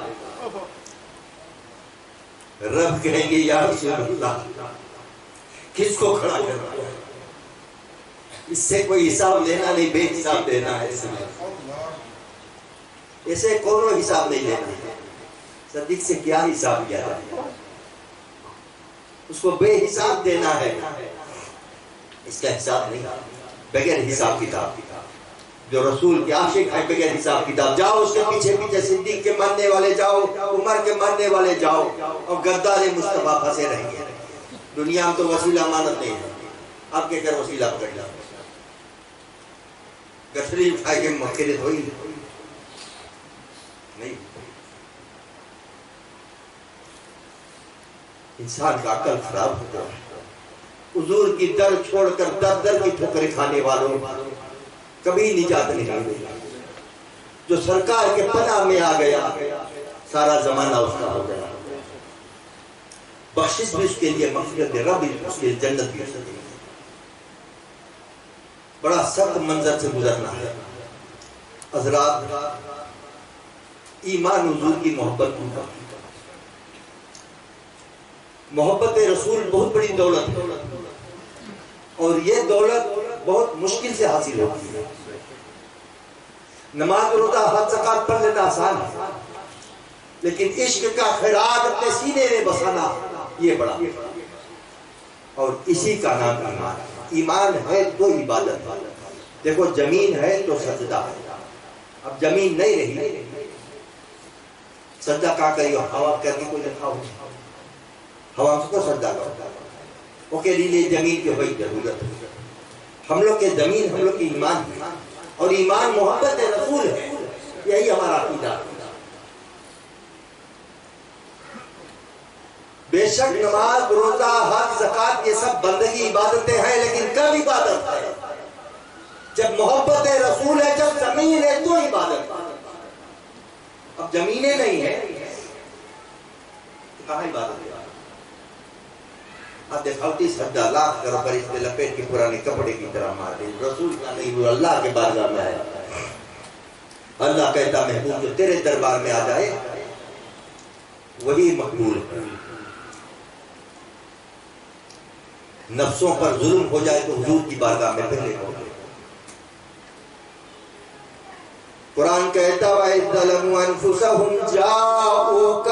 رب کہیں گے یا رسول اللہ کس کو کھڑا کرنا ہے؟ اس سے کوئی حساب لینا نہیں، بے حساب دینا ہے. اسے کونوں حساب نہیں لینا ہے. صدیق سے کیا حساب کیا ہے؟ اس کو بے حساب دینا ہے. اس کا حساب نہیں، بغیر حساب کتاب. جو رسول کے عاشق ہیں بغیر حساب کتاب. جاؤ اس کے پیچھے پیچھے صدیق کے ماننے والے جاؤ, عمر کے ماننے والے جاؤ, اور غدار مصطفیٰ پھنسے رہیں گے. دنیا میں تو وسیلہ امانت نہیں ہے. آپ کے گھر وسیلہ پکڑ جاؤ, گٹھری اٹھائے کے مخلص ہوئی نہیں. انسان کا عقل خراب ہوتا ہے. حضور کی در چھوڑ کر در در کی ٹھوکریں کھانے والوں کبھی نجات نہیں ملے. جو سرکار کے پناہ میں آ گیا سارا زمانہ اس کا ہو گیا. بخشش بھی اس کے لیے, مغفرت رب بھی اس کے لیے, جنت بھی اس کے لیے. بڑا سخت منظر سے گزرنا ہے حضرات. ایمان حضور کی محبت کو, محبت رسول بہت بڑی دولت ہے, اور یہ دولت بہت مشکل سے حاصل ہوتی ہے. نماز روزہ حج زکات پڑھ لینا آسان ہے, لیکن عشق کا خیرات اپنے سینے میں بسانا یہ بڑا, اور اسی کا نام ایمان. ایمان ہے تو عبادت. دیکھو زمین ہے تو سجدہ ہے. اب زمین نہیں رہی, سجدہ کہاں کریو؟ ہوا کر کے کوئی رکھا ہو, ہوا کو سجدہ کرو. وہ کے لیے زمین کی بڑی ضرورت ہے. ہم لوگ کے زمین ہم لوگ کی ایمان ہے, اور ایمان محبت رسول ہے. یہی ہمارا عقیدہ. بے شک نماز روزہ حج زکات یہ سب بندگی عبادتیں ہیں, لیکن کب عبادت ہے؟ جب محبت رسول ہے, جب زمین ہے تو عبادت. اب زمینیں نہیں ہیں کہاں عبادت ہے؟ اب دکھاوٹی سجدہ لاکھ کرو پر اس میں لپیٹ کے پرانے کپڑے کی طرح مار دے. رسول کا نہیں, وہ اللہ کے بارگاہ میں آیا. اللہ کہتا محبوب جو تیرے دربار میں آ جائے وہی مقبول ہے. نفسوں پر ظلم ہو جائے تو حضور کی بارگاہ میں پہلے ہو گئے. قرآن کہتا وَإِذْ ظَلَمُوا أَنفُسَهُمْ جَاءُوكَ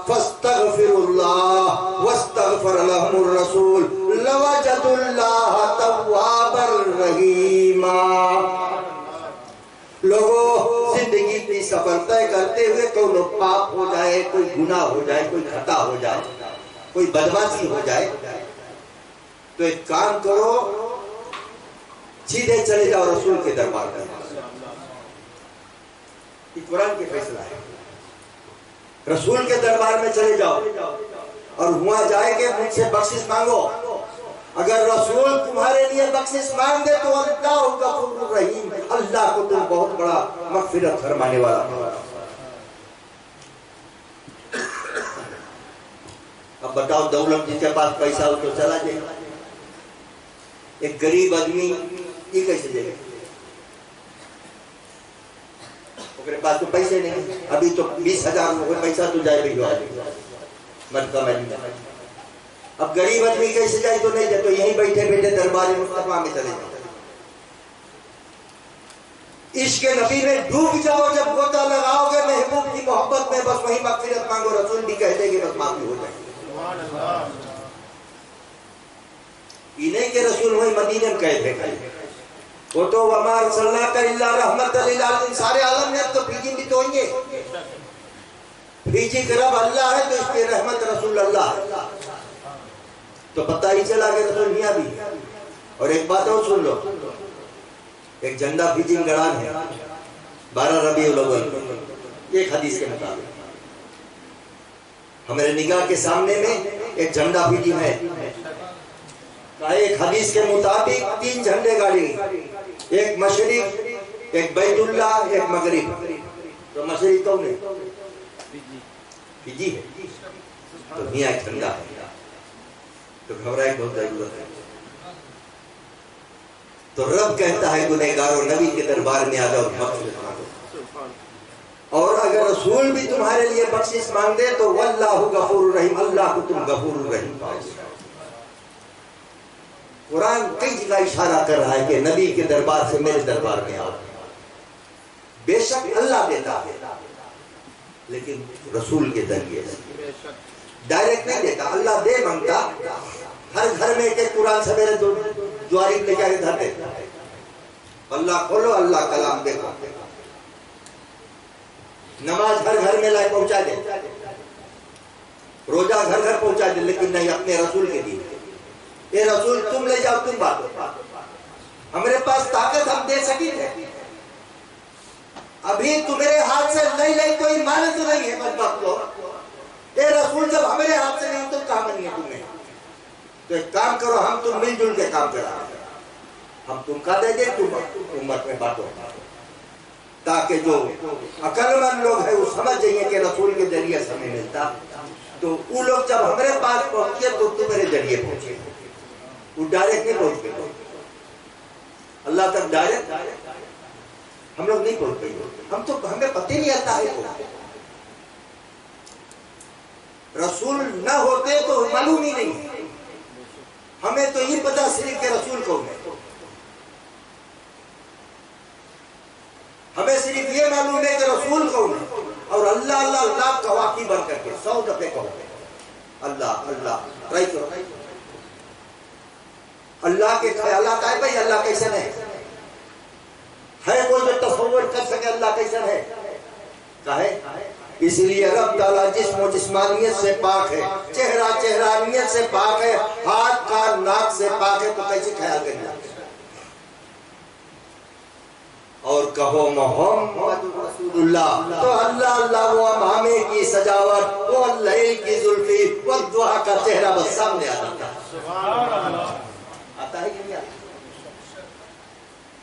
فَاسْتَغْفِرُوا اللَّهَ وَاسْتَغْفَرَ لَهُمُ الرَّسُولُ لَوَجَدُوا اللَّهَ تَوَّابًا رَحِيمًا. لوگوں زندگی کی سفر طے کرتے ہوئے کوئی پاپ ہو جائے, کوئی گناہ ہو جائے, کوئی خطا ہو جائے, کوئی بدمعاشی ہو جائے, تو ایک کام کرو, سیدھے چلے جاؤ رسول کے دربار میں. یہ قرآن کے فیصلہ ہے. رسول کے دربار میں چلے جاؤ اور وہاں جائے کہ مجھ سے بخشش مانگو. اگر رسول تمہارے لیے بخشش مانگ دے تو اللہ غفور الرحیم, اللہ کو تم بہت بڑا مغفرت فرمانے والا. اب بتاؤ دولت جس کے پاس پیسہ ہو تو چلا جائے, ایک غریب آدمی یہ کیسے جائے؟ میرے پاس تو پیسے نہیں, ابھی تو 20,000 روپے پیسہ تو جائے بھیجوا مکہ مدینہ. اب غریب آدمی کیسے جائے؟ تو نہیں جائے, تو یہیں بیٹھے بیٹھے دربار مصطفیٰ میں چلے جاؤ. عشق نبی میں ڈوب جاؤ. جب غوطہ لگاؤ گے محبوب کی محبت میں, بس وہی مغفرت مانگو. رسول بھی کہتے کہ بس معافی ہو جائے. یہ نہیں کہ رسول وہی مدینے میں کہتے ہیں, وہ تو وَمَا أَرْسَلْنَاكَ إِلَّا رَحْمَةً لِلْعَالَمِينَ, سارے عالم میں. اب تو فیجی بھی تو ہوئیں گے. فیجی کا رب اللہ ہے تو اس کی رحمت رسول اللہ ہے. تو پتہ ہی چلا کہ رسول میاں بھی. اور ایک بات اور سن لو, ایک جھنڈا فیجی میں گڑان ہے 12 ربیع الاول, ایک حدیث کے مطابق. ہمارے نگاہ کے سامنے میں ایک جھنڈا فیجی ہے. ایک حدیث کے مطابق 3 جھنڈے گاڑی, ایک مشرق, ایک بیت اللہ, ایک مغرب. تو مشرق کون ہے؟ فیجی ہے. تو میاں ایک جھنڈا ہے, تو گھبرائے بہت ضرورت ہے. تو رب کہتا ہے گنہگاروں نبی کے دربار میں آ جاؤ بخشش مانگو. اور اگر رسول بھی تمہارے لیے بخشش مانگ دے تو واللہ غفور الرحیم, اللہ کو تم غفور الرحیم پاؤ. قرآن کئی جگہ اشارہ کر رہا ہے کہ نبی کے دربار سے میرے دربار میں آؤ. بے شک اللہ دیتا ہے لیکن رسول کے ذریعے سے, ڈائریکٹ نہیں دیتا. اللہ دے مانگتا, ہر گھر میں ایک قرآن سویرے دواری لے کے گھر دیتا. اللہ کھولو، اللہ کلام دیکھو، نماز گھر گھر میں لائے پہنچا دے، روزہ گھر گھر پہنچا دے، لیکن نہیں اپنے رسول کے دین۔ اے رسول تم لے جاؤ، تم باتو، ہمارے پاس طاقت ہم دے سکی تھے، ابھی تمہارے ہاتھ سے نہیں لئی کوئی مانے تو نہیں ہے بدبخت لوگ۔ اے رسول جب ہمارے ہاتھ سے نہیں تو کام نہیں ہے تمہیں، تو ایک کام کرو، ہم تم مل جل کے کام کرا، ہم تم کا دے دے، تم امت میں بانٹو، تاکہ جو عقل مند لوگ ہیں وہ سمجھ جائیں کہ رسول کے ذریعے سے ہمیں ملتا، تو وہ لوگ جب ہمارے پاس پہنچے تو تمہارے ذریعے پہنچے، وہ ڈائریکٹ نہیں پہنچ گئے، اللہ تک ڈائریکٹ ہم لوگ نہیں پہنچ گئے، ہم تو ہمیں پتہ نہیں آتا ہے، رسول نہ ہوتے تو معلوم ہی نہیں، ہمیں تو یہ پتا صرف کہ رسول کون ہے، ہمیں صرف یہ معلوم ہے کہ رسول کون ہے، اور اللہ اللہ اللہ کا واقعی بن کر کے 100 دفعے کہو اللہ اللہ، ٹرائی کرو، اللہ کے خیالات آئے بھائی اللہ کیسا ہے کوئی جو تصور کر سکے اللہ کیسا ہے، کہے اس لیے رب تعالیٰ جسم و جسمانیت سے پاک ہے، چہرہ چہرانیت سے پاک ہے، ہاتھ کان ناک سے پاک ہے، تو کیسے خیال کرنا، اور کہو محمد رسول اللہ، تو اللہ اللہ وہ امامے کی سجاوٹ، وہ اللیل کی زلفی، وہ دعا کا چہرہ بس سامنے آتا ہے، آتا ہے کہ نہیں آتا؟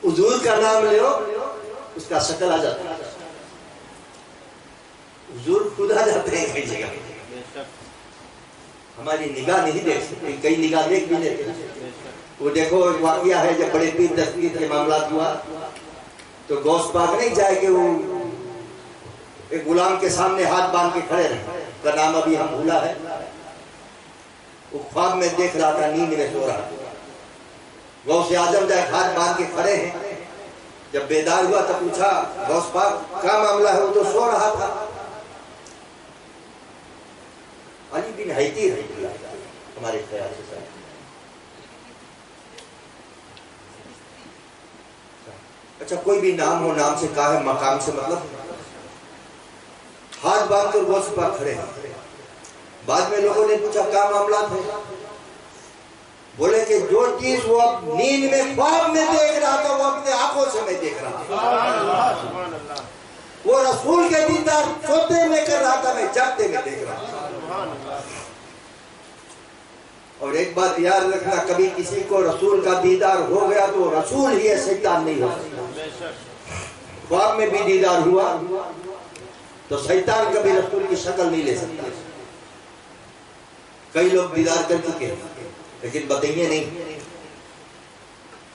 حضور کا نام لے اس کا شکل آ جاتا ہے، حضور خود آ جاتے ہیں کئی جگہ، ہماری نگاہ نہیں دیکھ سکتے، کئی نگاہ دیکھ بھی لیتے ہیں، وہ دیکھو ایک واقعہ ہے جب بڑے پیر دستگیر کے معاملات ہوا تو غوث پاک نہیں جائے کہ وہ ایک غلام کے سامنے ہاتھ باندھ کے کھڑے رہے، اس کا نام ابھی ہم بھولا ہے، وہ خواب میں دیکھ رہا تھا، نیند میں سو رہا تھا، غوث اعظم جائے ہاتھ باندھ کے کھڑے ہیں، جب بیدار ہوا تو پوچھا غوث پاک کیا معاملہ ہے، وہ تو سو رہا تھا، علی بن حیتی رحمہ اللہ ہمارے خیال سے ساتھ، اچھا کوئی بھی نام ہو، نام سے کہا ہے، مقام سے مطلب، ہاتھ باندھ کر غوث پاک کھڑے ہیں، بعد میں لوگوں نے پوچھا کیا معاملات ہے، بولے کہ جو چیز وہ نیند میں خواب میں دیکھ رہا تھا وہ اپنے آنکھوں سے میں دیکھ رہا تھا، وہ رسول کے دیدار سوتے میں کر رہا تھا، میں جاگتے میں دیکھ رہا تھا، اور ایک بات یاد رکھنا، کبھی کسی کو رسول کا دیدار ہو گیا تو رسول ہی ہے، شیطان نہیں ہو سکتا، خواب میں بھی دیدار ہوا تو شیطان کبھی رسول کی شکل نہیں لے سکتا، کئی لوگ دیدار کر چکے ہیں لیکن بتائیے نہیں،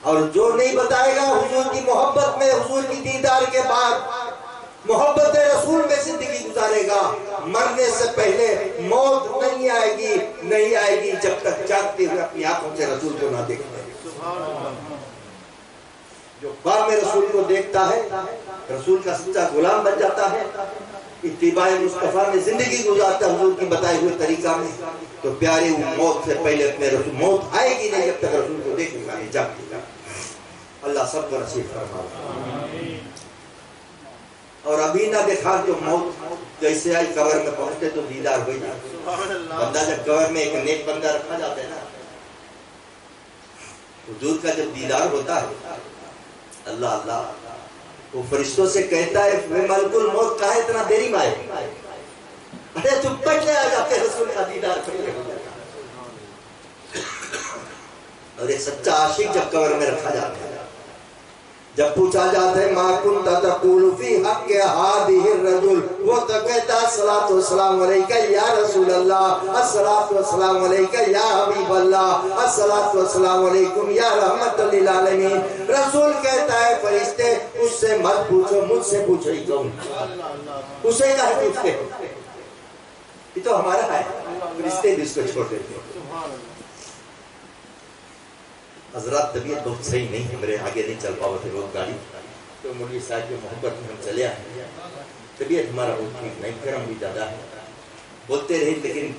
اور جو نہیں بتائے گا حضور کی محبت میں، حضور کی دیدار کے بعد محبت رسول میں زندگی گزارے گا، مرنے سے پہلے موت نہیں آئے گی جب تک جاگتے ہوئے اپنی آنکھوں سے رسول کو نہ دیکھتے، جو خواب میں رسول کو دیکھتا ہے رسول کا سچا غلام بن جاتا ہے، اتباع مصطفیٰ میں زندگی گزارتا ہے حضور کی بتائے ہوئے طریقہ میں، تو پیارے وہ موت سے پہلے اپنے رسول، موت آئے گی نہیں جب تک رسول کو دیکھے گا نہیں جاگے گا، اللہ سب کو نصیب فرمائے، اور ابھی نہ دیکھا جو موت جیسے آئی قبر میں پہنچتے تو دیدار ہوئی جاتا، بندہ جب قبر میں ایک نیک بندہ رکھا جاتا ہے نا، حضور کا جب دیدار ہوتا ہے اللہ اللہ، وہ فرشتوں سے کہتا ہے ملک الموت کا ہے اتنا دیری میں آئے، ارے تم پہلے آ جاتے رسول کا دیدار پہلے ہو جاتا، اور ایک سچا عاشق جب قبر میں رکھا جاتا ہے، جب پوچھا جاتا ہے ما کنت تقول فی حق هذه الرجل، وہ تو کہتا الصلاۃ والسلام علیک یا رسول اللہ، الصلاۃ والسلام علیک یا حبیب اللہ، الصلاۃ والسلام علیکم یا رحمت للعالمین، رسول کہتا ہے فرشتے اس سے مت پوچھو، مجھ سے پوچھو، ہی کون اسے کہا پوچھتے ہو، یہ تو ہمارا ہے، فرشتے بھی اس کو چھوڑ دیتے ہیں، حضرات طبیعت بہت صحیح نہیں ہے، میرے آگے نہیں چل پاؤ تھے روڈ گاڑی، تو مولوی صاحب کی محبت میں ہم چلے آئے، طبیعت ہمارا بہت ٹھیک نہیں، گرم بھی زیادہ ہے، بولتے رہے لیکن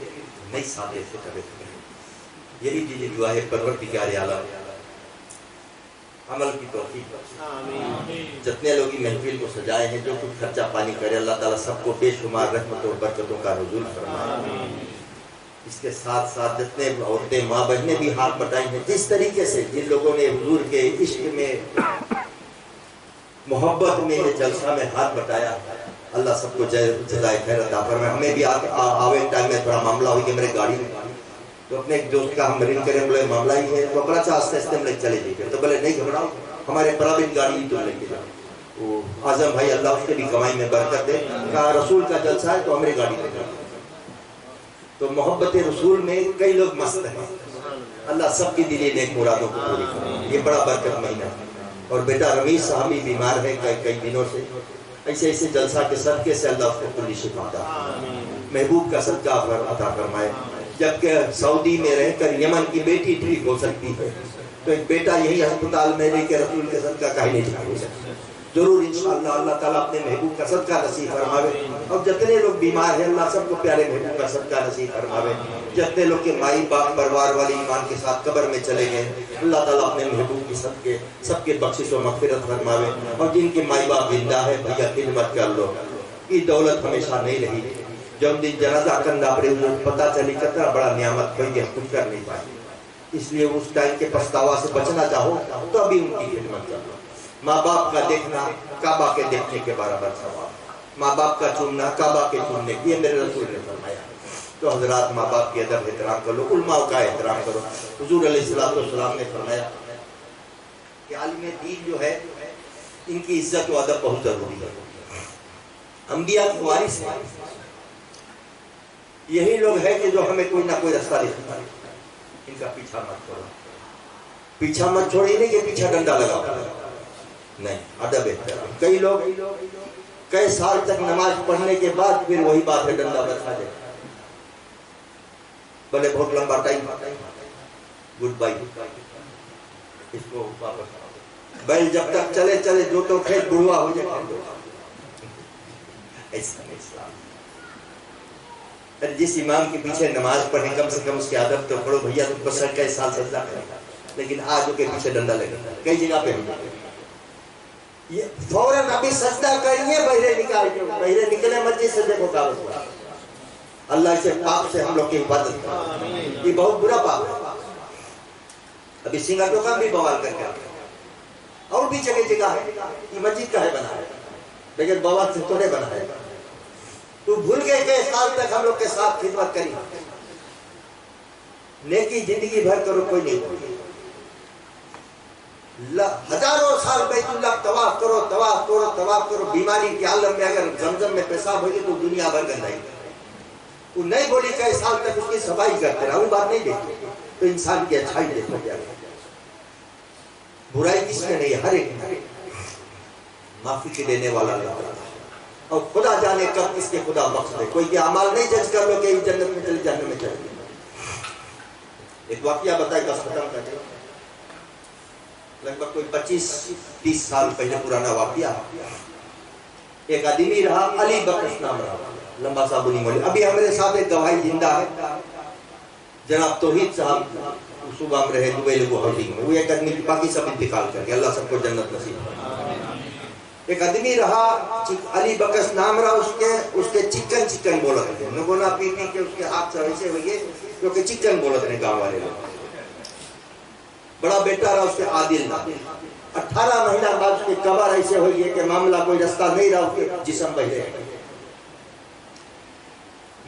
نہیں ساتھ سے طبیعت میں، یہی دیجیے دعا ہے پروردگار عالم، عمل کی توفیق بخشے۔ جتنے لوگ محفل کو سجائے ہیں، جو کچھ خرچہ پانی کرے، اللہ تعالیٰ سب کو بے شمار رحمتوں اور برکتوں کا نزول فرمائے۔ اس کے ساتھ ساتھ جتنے عورتیں ماں بہنیں بھی ہاتھ بٹائی ہیں، جس طریقے سے جن لوگوں نے حضور کے عشق میں محبت میں یہ جلسہ میں ہاتھ بٹایا، اللہ سب کو جزائے خیر عطا فرمائے۔ ہمیں بھی آوے ٹائم میں تھوڑا معاملہ ہوئی کہ میرے گاڑی میں تو اپنے ایک دوست کا ہم مرین کریں، بولے معاملہ ہی ہے تو بڑا آہستہ آہستہ ہم لے چلے جائیے، تو بولے نہیں گھبراؤ، ہمارے پرابن گاڑی ہی تو لے کے جاؤ۔ وہ اعظم بھائی اللہ اس کے بھی کمائی میں برکت دے، کہا رسول کا جلسہ ہے تو ہماری گاڑی لے جاؤ۔ تو محبت رسول میں کئی لوگ مست ہیں، اللہ سب کی دلی نیک مرادوں کو پوری کرے۔ یہ بڑا برکت مہینہ ہے۔ اور بیٹا رمیش صاحب بھی بیمار ہے کئی دنوں سے، ایسے ایسے جلسہ کے صدقے سے اللہ اس کو کلی شفا عطا فرمائے، محبوب کا صدقہ عطا فرمائے۔ جبکہ سعودی میں رہ کر یمن کی بیٹی ٹھیک ہو سکتی ہے تو ایک بیٹا یہی ہسپتال میں رہ کے رسول کے صدقہ کہیں نہیں ٹھیک ہو سکتا۔ ضرور انشاءاللہ اللہ تعالیٰ اپنے محبوب کا صدقہ نصیب فرماوے، اور جتنے لوگ بیمار ہیں اللہ سب کو پیارے محبوب کا صدقہ نصیب فرماوے۔ جتنے لوگ کے مائی باپ پروار والے ایمان کے ساتھ قبر میں چلے گئے، اللہ تعالیٰ اپنے محبوب کی صدقے سب کے بخشش و مغفرت فرماوے۔ اور جن کے مائی باپ زندہ ہے بھیا خدمت کر لو، یہ دولت ہمیشہ نہیں رہی، جب دن جنازہ کندھا پڑے پتہ چلی کتنا بڑا نعمت ہوئی کہ ہم کچھ کر نہیں پائے، اس لیے اس ٹائم کے پچھتاوا سے بچنا چاہو تو ابھی ان کی خدمت کر لو۔ ماں باپ کا دیکھنا کعبہ کے دیکھنے کے برابر ثواب، ماں باپ کا چومنا کعبہ کے چومنے، یہ میرے رسول نے فرمایا۔ تو حضرات ماں باپ کی ادب احترام کرو، علماء کا احترام کرو۔ حضور علیہ السلام نے فرمایا کہ عالم دین جو ہے ان کی عزت و ادب بہت ضروری ہے، انبیاء کے وارث ہیں، یہی لوگ ہیں کہ جو ہمیں کوئی نہ کوئی رستہ دکھاتے ہیں، ان کا پیچھا مت کرو، پیچھا مت چھوڑیے، نہیں کہ پیچھا ڈنڈا لگاؤ، نہیں، ادب احترام۔ کئی لوگ کئی سال تک نماز پڑھنے کے بعد پھر وہی بات ہے ڈنڈا برسا دے، بھلے بہت لمبا ٹائم، گڈ بائی، اس کو واپس بیل جب تک چلے چلے جو تو کھیت بڑھوا ہو جائے، ایسا نہیں اسلام۔ جس امام کے پیچھے نماز پڑھیں کم سے کم اس کی عادت تو پڑھو، بھیا تم کو 27 سال سجدہ کرے گا، لیکن آج کے پیچھے ڈنڈا لگے گا کئی جگہ پہ۔ یہ فوراً ابھی سجدہ کریے، بہرے نکال کے، بہرے نکلے مسجد سے دیکھو کاغذ پر، اللہ اسے پاپ سے ہم لوگ کی حفاظت کرے، یہ بہت برا پاپ ہے۔ ابھی سنگا ٹوکا بھی بوال کر کے اور بھی جگہ جگہ ہے، یہ مسجد کا ہے بنا ہے، لیکن بوال سے تو نہیں بنا ہے۔ تو بھول گئے کہ سال تک ہم لوگ کے ساتھ خدمت کری، نیکی زندگی بھر کرو کوئی نہیں ہوگی، ہزاروں سال بیت اللہ طواف کرو طواف کرو طواف کرو، بیماری کے عالم میں اگر زمزم میں پیشاب ہوگی تو دنیا بھر گندائی، وہ نہیں بولی کہ سال تک اس کی صفائی کرتے رہا، وہ بات نہیں دیکھتے، تو انسان کی اچھائی دیکھو کیا ہے، برائی کس میں نہیں ہے، ہر ایک میں معافی کے دینے والا اللہ تعالیٰ، اور خدا جانے کب اس کے خدا بخش دے، کوئی کے اعمال نہیں جج کر لو کہ جنت میں چلے جہنم میں چلے گئے۔ ایک واقعہ بتائے گا ختم کر دے، لگ بھگ کوئی 25-30 سال پہلے پرانا واقعہ، ایک آدمی رہا علی بکر نام رہا، لمبا سا بنی مولی، ابھی ہمارے ساتھ ایک گواہی زندہ ہے، جناب توحید صاحب صبح میں رہے دبئی لگو ہاؤسنگ میں، وہ ایک آدمی باقی سب انتقال کر کے، اللہ سب کو جنت نصیب کرے۔ ایک آدمی رہا علی بکس نام رہا، اس کے چکن بولت رہے، نگونا پی پی کے اس کے ہاتھ سے ویسے ہوئے جو کہ چکن بولت رہے گاؤں والے لوگ۔ بڑا بیٹا رہا اس کے عادل نام، 18 مہینہ بعد اس کے قبر ایسے ہوئی ہے کہ معاملہ کوئی رستہ نہیں رہا، اس کے جسم بہرے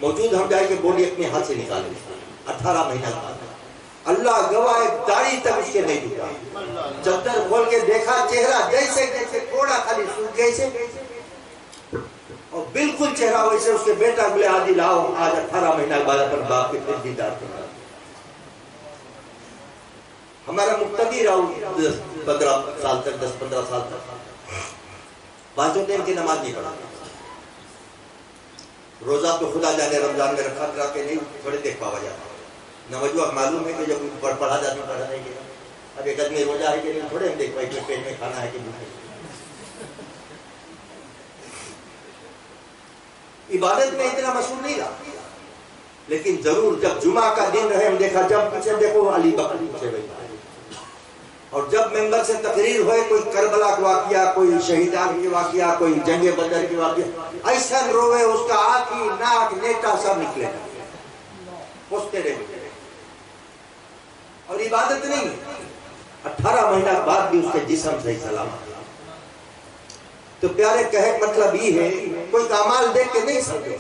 موجود، ہم جائے کہ بوڈی اپنے ہاتھ سے نکالے، 18 مہینہ بعد اللہ گواہ ایک داڑھی تک اس کے نہیں دکھا، چادر کھول کے دیکھا چہرہ جیسے جیسے تھوڑا خالی سوکھ جیسے، اور بالکل چہرہ ویسے، اس کے بیٹا بولے عادل آؤ آج 18 مہینہ بعد پر باپ کے پھر دیدار کرنا۔ ہمارا مقتدی رہا 15 سال تک، 10-15 سال تک، پانچوں ٹائم کی نماز نہیں پڑھا، روزہ تو خدا جانے رمضان میں رکھا کرا کے نہیں تھوڑے دیکھ پاوا جاتا، نوجوہ معلوم ہے کہ جب پڑھا جاتا پڑھا نہیں گیا، اب ایک آدمی روزہ ہے کہ نہیں تھوڑے ہم دیکھ پائے کہ پیٹ میں کھانا ہے کہ بھوکے۔ عبادت میں اتنا مشہور نہیں رہا، لیکن ضرور جب جمعہ کا دن رہے ہم دیکھا، جب پیچھے دیکھو علی بکر پیچھے بیٹھا، اور جب ممبر سے تقریر ہوئے کوئی کربلا کا واقعہ، کوئی شہیدان کے واقعہ، کوئی جنگ بدر کے واقعہ، ایسا روے اس کا آنکھی ناک نیٹا سب نکلے پوچھتے رہے. اور عبادت نہیں، 18 مہینہ بعد بھی اس کے جسم صحیح سلامت. تو پیارے کہے مطلب یہ ہے کوئی کمال دیکھ کے نہیں سمجھو،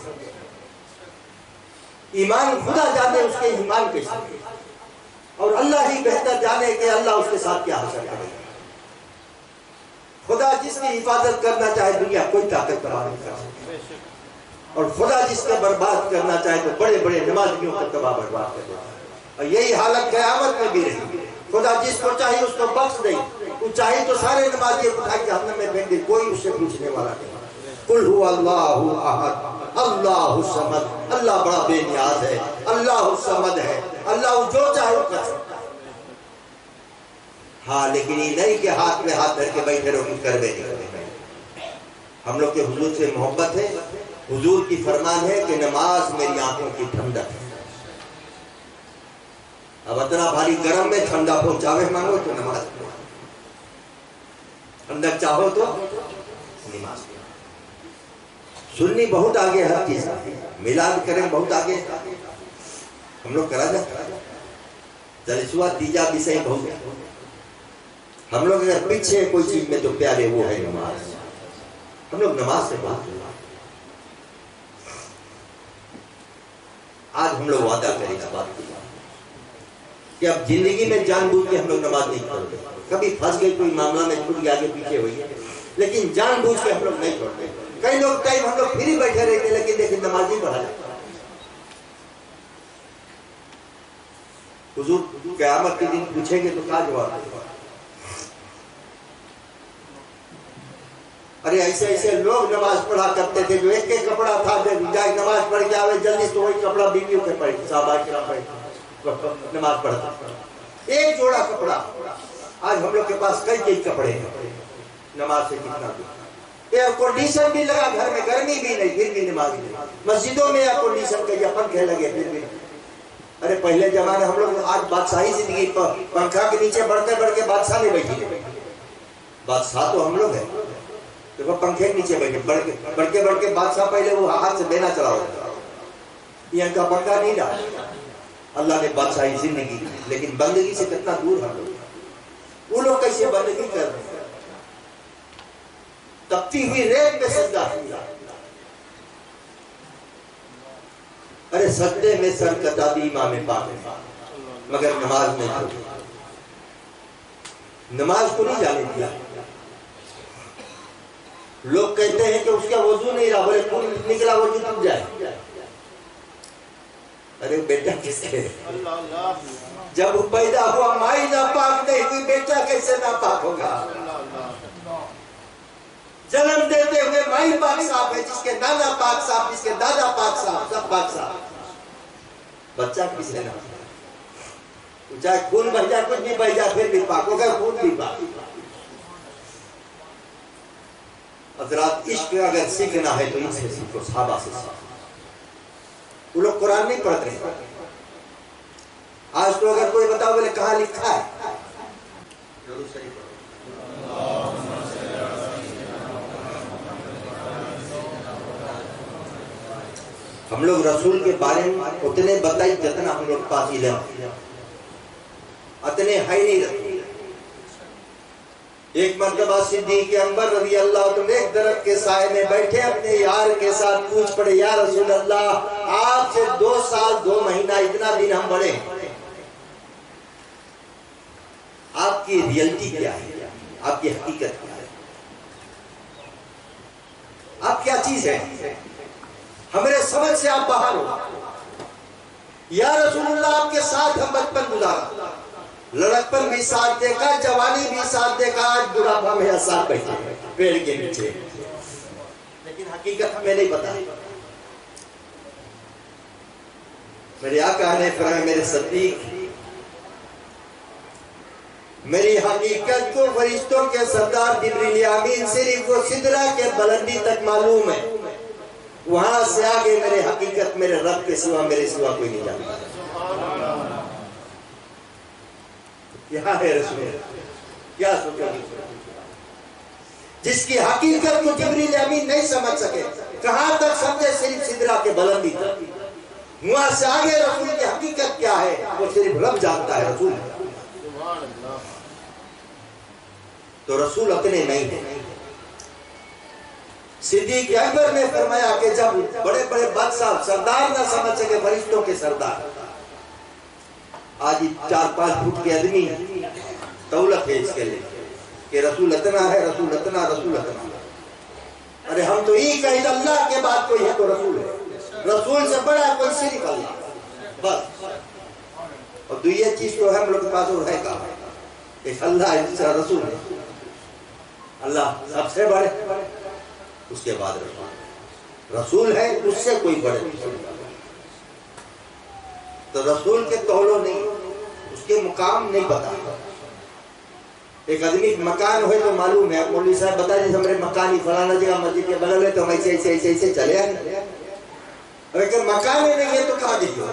ایمان خدا جانے اس کے ایمان کے ساتھ، اور اللہ ہی بہتر جانے کہ اللہ اس کے ساتھ کیا حاصل کرے. خدا جس کی حفاظت کرنا چاہے دنیا کوئی طاقت تباہ نہیں کر سکتی، اور خدا جس کا برباد کرنا چاہے تو بڑے بڑے نمازیوں کو تباہ برباد کر دیتا ہے. اور یہی حالت قیامت میں بھی رہی. خدا جس کو چاہے اس کو بخش دے، وہ چاہے تو سارے نمازی اٹھا کے جہنم میں پھینک دے، کوئی اس سے پوچھنے والا نہیں. قل هو اللہ احد اللہ الصمد، اللہ بڑا بے نیاز ہے، اللہ الصمد ہے، اللہ جو چاہے وہ کر سکتا ہے. ہاں لیکن یہ نہیں کہ ہاتھ میں ہاتھ دھر کے بیٹھے رہو کچھ کر بے نہیں کرے. ہم لوگ کے حضور سے محبت ہے. حضور کی فرمان ہے کہ نماز میری آنکھوں کی ٹھنڈک ہے. اب اتنا بھاری گرم میں ٹھنڈا پہنچاوے مانگو تو نماز پڑھو، ٹھنڈک چاہو تو نماز پڑھو. سنی بہت آگے ہر چیز، میلاد کریں بہت آگے. ہم لوگ کرا جاتا جلسوا دیجا بھی صحیح بہت. ہم لوگ اگر پیچھے کوئی چیز میں تو پیارے وہ ہے نماز. ہم لوگ نماز سے بات. آج ہم لوگ وعدہ کریں اس بات کی کہ اب زندگی میں جان بوجھ کے ہم لوگ نماز نہیں پڑھتے. کبھی پھنس گئی کوئی معاملہ میں چھوٹ گیا آگے پیچھے ہوئی، لیکن جان بوجھ کے ہم لوگ نہیں پڑھتے. کئی لوگ ٹائم ہم لوگ پھر ہی بیٹھے رہتے لیکن دیکھیں نماز نہیں پڑھا جاتا. حضور قیامت کے دن پوچھیں گے تو کیا جواب دیں گے؟ ارے ایسے ایسے لوگ نماز پڑھا کرتے تھے جو ایک ایک کپڑا تھا، جائے نماز پڑھ کے آوے جلدی سے وہی کپڑا بیویوں کے پڑے، صحابہ کرام پڑھے نماز پڑھتا ایک جوڑا کپڑا. آج ہم لوگ کے پاس کئی کئی کپڑے ہیں، نماز سے کتنا دور. ایئر کنڈیشن بھی لگا گھر میں، گرمی بھی نہیں پھر بھی نماز نہیں. مسجدوں میں ایئر کنڈیشن کے یا پنکھے لگے پھر بھی. ارے پہلے زمانے ہم لوگ آج بادشاہی زندگی پر پنکھا کے نیچے بڑھتے بڑھ کے بادشاہ نہیں بیٹھی. بادشاہ تو ہم لوگ ہیں، دیکھو پنکھے کے نیچے بیٹھے بڑھ کے بادشاہ پہلے وہ ہاتھ سے بینا چلا ہوتا، یہ کا پنکھا نہیں ڈالا. اللہ نے بادشاہی زندگی لیکن بندگی سے کتنا دور ہم لوگ. وہ لوگ کیسے بندگی کر رہے ہیں؟ تپتی ہوئی ریت میں سجدہ کیا. ارے سجدے میں سر کتا دی امام پاک نے، مگر نماز میں چھوڑی. نماز کو نہیں جانے دیا. لوگ کہتے ہیں کہ اس کا وضو نہیں رہا، بولے خون نکلا وضو ٹوٹ جائے. ارے بیٹا کس کے جب وہ پیدا ہوا مائی ناپاک نہیں ہوئی، بیٹا کیسے ناپاک ہوگا؟ جنم دیتے ہوئے مائی پاک صاحب ہے، جس کے نانا پاک صاحب، جس کے دادا پاک صاحب، سب پاک صاحب. بچہ کس نے نہ چاہے خون بہ جائے کچھ بھی بہ جائے پھر بھی پاک ہوگا، خون بھی پاک. حضرات عشق اگر سیکھنا ہے تو ان سے سیکھو، صحابہ سے سیکھو. وہ لوگ قرآن نہیں پڑھتے ہیں. آج تو اگر کوئی بتاؤ بولے کہاں لکھا ہے، ہم لوگ رسول کے بارے میں اتنے بتائی جتنا ہم لوگ پاس علم اتنے ہے نہیں رکھتے. ایک مرتبہ صدیق اکبر رضی اللہ عنہ ایک درخت کے سائے میں بیٹھے اپنے یار کے ساتھ پوچھ پڑے، یا رسول اللہ آپ سے 2 سال 2 مہینہ اتنا دن ہم بڑے، آپ کی ریئلٹی کیا ہے، آپ کی حقیقت کیا ہے، آپ کیا چیز ہے، ہمارے سمجھ سے آپ باہر ہو. یا رسول اللہ آپ کے ساتھ ہم بچپن گزارا، لڑکپن بھی ساتھ دیکھا، جوانی بھی ساتھ دیکھا، آج بڑھاپا میں ساتھ بیٹھے پیڑ کے نیچے، لیکن حقیقت ہمیں نہیں پتا. میرے آقا نے فرمایا میرے صدیق، میری حقیقت کو فرشتوں کے سردار جبریل امین صرف وہ سدرہ کے بلندی تک معلوم ہے، وہاں سے آگے میرے حقیقت میرے رب کے سوا میرے سوا کوئی نہیں جانتا. یہاں ہے رسول. کیا سوچو گے؟ جس کی حقیقت کو جبریل امین نہیں سمجھ سکے، کہاں تک سمجھے؟ صرف سدرا کے بلندی تک، وہاں سے آگے رسول کی حقیقت کیا ہے وہ صرف رب جانتا ہے، رسول تو رسول اپنے نہیں ہیں۔ صدیق اکبر نے فرمایا کہ جب بڑے بڑے بادشاہ سردار نہ سمجھ سکے فرشتوں کے سردار، آج 4-5 فٹ کے آدمی دولت ہے اس کے لیے کہ رسول اتنا ہے، رسول اتنا، رسول اتنا۔ ارے ہم تو یہ کہیں اللہ کے بعد کوئی ہے تو رسول ہے، رسول سے بڑا کوئی صرف اللہ بس۔ اور دوسری چیز تو ہے ہم لوگ کے پاس اور ہے کہاں؟ ایک اللہ ہے، دوسرا رسول ہے۔ اللہ سب سے بڑے، اس کے بعد رسول ہے، اس سے کوئی بڑے تو رسول کے تولو نہیں، اس کے مقام نہیں پتا۔ ایک آدمی مکان ہوئے تو معلوم ہے، مولوی صاحب بتا دیجیے ہمارے مکانی فلانا جگہ مسجد کے بغل ہے تو ہم ایسے ایسے ایسے ایسے چلے آئے، اگر مکان ہی نہیں ہے تو کہاں دیکھو؟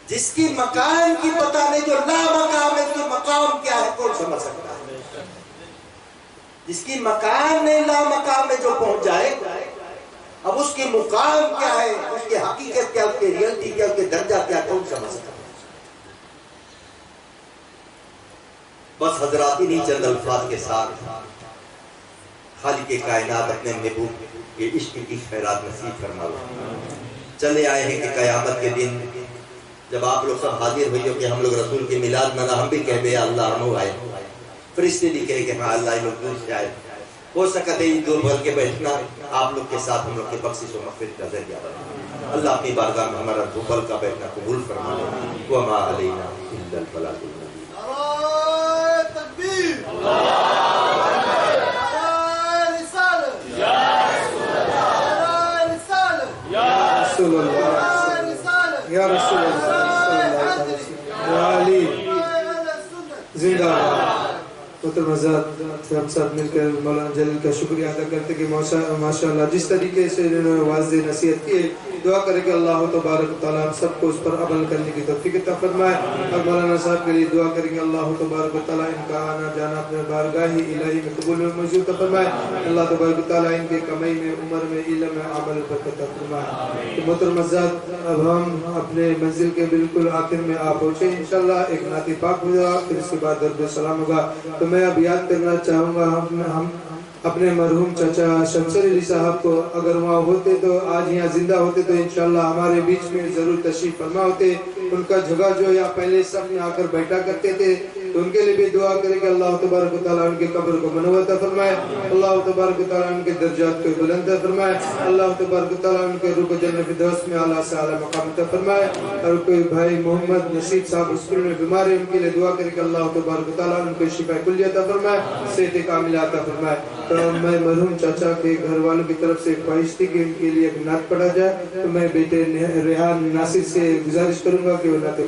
جس کی مکان کی پتہ نہیں، جو لا مقام ہے، اس کی مقام کیا ہے کون سمجھ سکتا ہے؟ جس کی مکان نہیں لا مقام میں جو پہنچ جائے، اب اس کی مقام کیا ہے، اس کی حقیقت کیا، اس کی ریئلٹی کیا، اس کے درجہ کیا، کون سمجھ سکتا ہے؟ بس حضرات انہی چند الفاظ کے ساتھ خالق کائنات اپنے محبوب کے عشق کی خیرات نصیب فرمائے۔ چلے آئے ہیں کہ قیامت کے دن جب آپ لوگ سب حاضر ہوئیو کہ ہم لوگ رسول کی میلاد منا، ہم بھی کہہ بے اللہ ہم آئے، فرشتے بھی کہے کہ ہاں اللہ لوگ دور سے آئے، ہو سکتا ہے دو بھر کے بیٹھنا آپ لوگ کے ساتھ ہم لوگ کے بخشش و مغفرت کا ذریعہ بنا۔ اللہ اپنی بارگاہ میں ہمارا دو بھر کا بیٹھنا قبول فرما لے۔ وما علینا الا البلاغ المبین۔ یا رسول اللہ یا علی زندہ باد۔ ہم سب مل کر مولانا جلیل کا شکریہ ادا کرتے کہ ماشاءاللہ جس طریقے سے انہوں نے واضح نصیحت کی، دعا کرے کہ اللہ تبارک و تعالیٰ ہم سب کو اس پر عمل کرنے کی توفیق عطا فرمائے۔ اور مولانا صاحب کے لیے دعا کریں کہ اللہ تبارک و تعالیٰ ان کا آنا جانا اپنے بارگاہ الہی میں قبول و منظور عطا فرمائے۔ اللہ تبارک و تعالیٰ ان کے کمائی میں، عمر میں، علم میں، عمل برکت عطا فرمائے۔ تو محترم حضرات، اب ہم اپنے منزل کے بالکل آخر میں آ پہنچے، انشاءاللہ ایک نعت پاک ہوگا، پھر اس کے بعد درود و سلام ہوگا۔ تو میں اب یاد کرنا چاہوں گا ہم اپنے مرحوم چچا شمشیر علی صاحب کو، اگر وہاں ہوتے تو آج یہاں زندہ ہوتے تو انشاءاللہ ہمارے بیچ میں ضرور تشریف فرما ہوتے۔ ان کا جگہ جو یا پہلے سب میں آ کر بیٹھا کرتے تھے، تو ان کے لیے بھی دعا کریں کہ اللہ تبارک و تعالیٰ ان کے قبر کو منور عطا فرمائے، اللہ تبارک و تعالیٰ ان کے درجات کو بلند فرمائے، اللہ تبارک و تعالیٰ ان کے روح کو جنت فردوس میں اعلیٰ سے اعلیٰ مقام عطا فرمائے۔ اور کوئی بھائی محمد نصیب صاحب ہاسپٹل میں بیمار ہے، ان کے لیے دعا کریں کہ اللہ تبارک و تعالیٰ ان کو شفا کلیہ عطا فرمائے، صحت کاملہ عطا فرمائے۔ تو میں مرحوم چاچا کے گھر والوں کی طرف سے خواہش تھی کہ ان کے لیے ایک نعت پڑھا جائے، تو میں بیٹے ریحان ناصر سے گزارش کروں گا کہ وہ نعت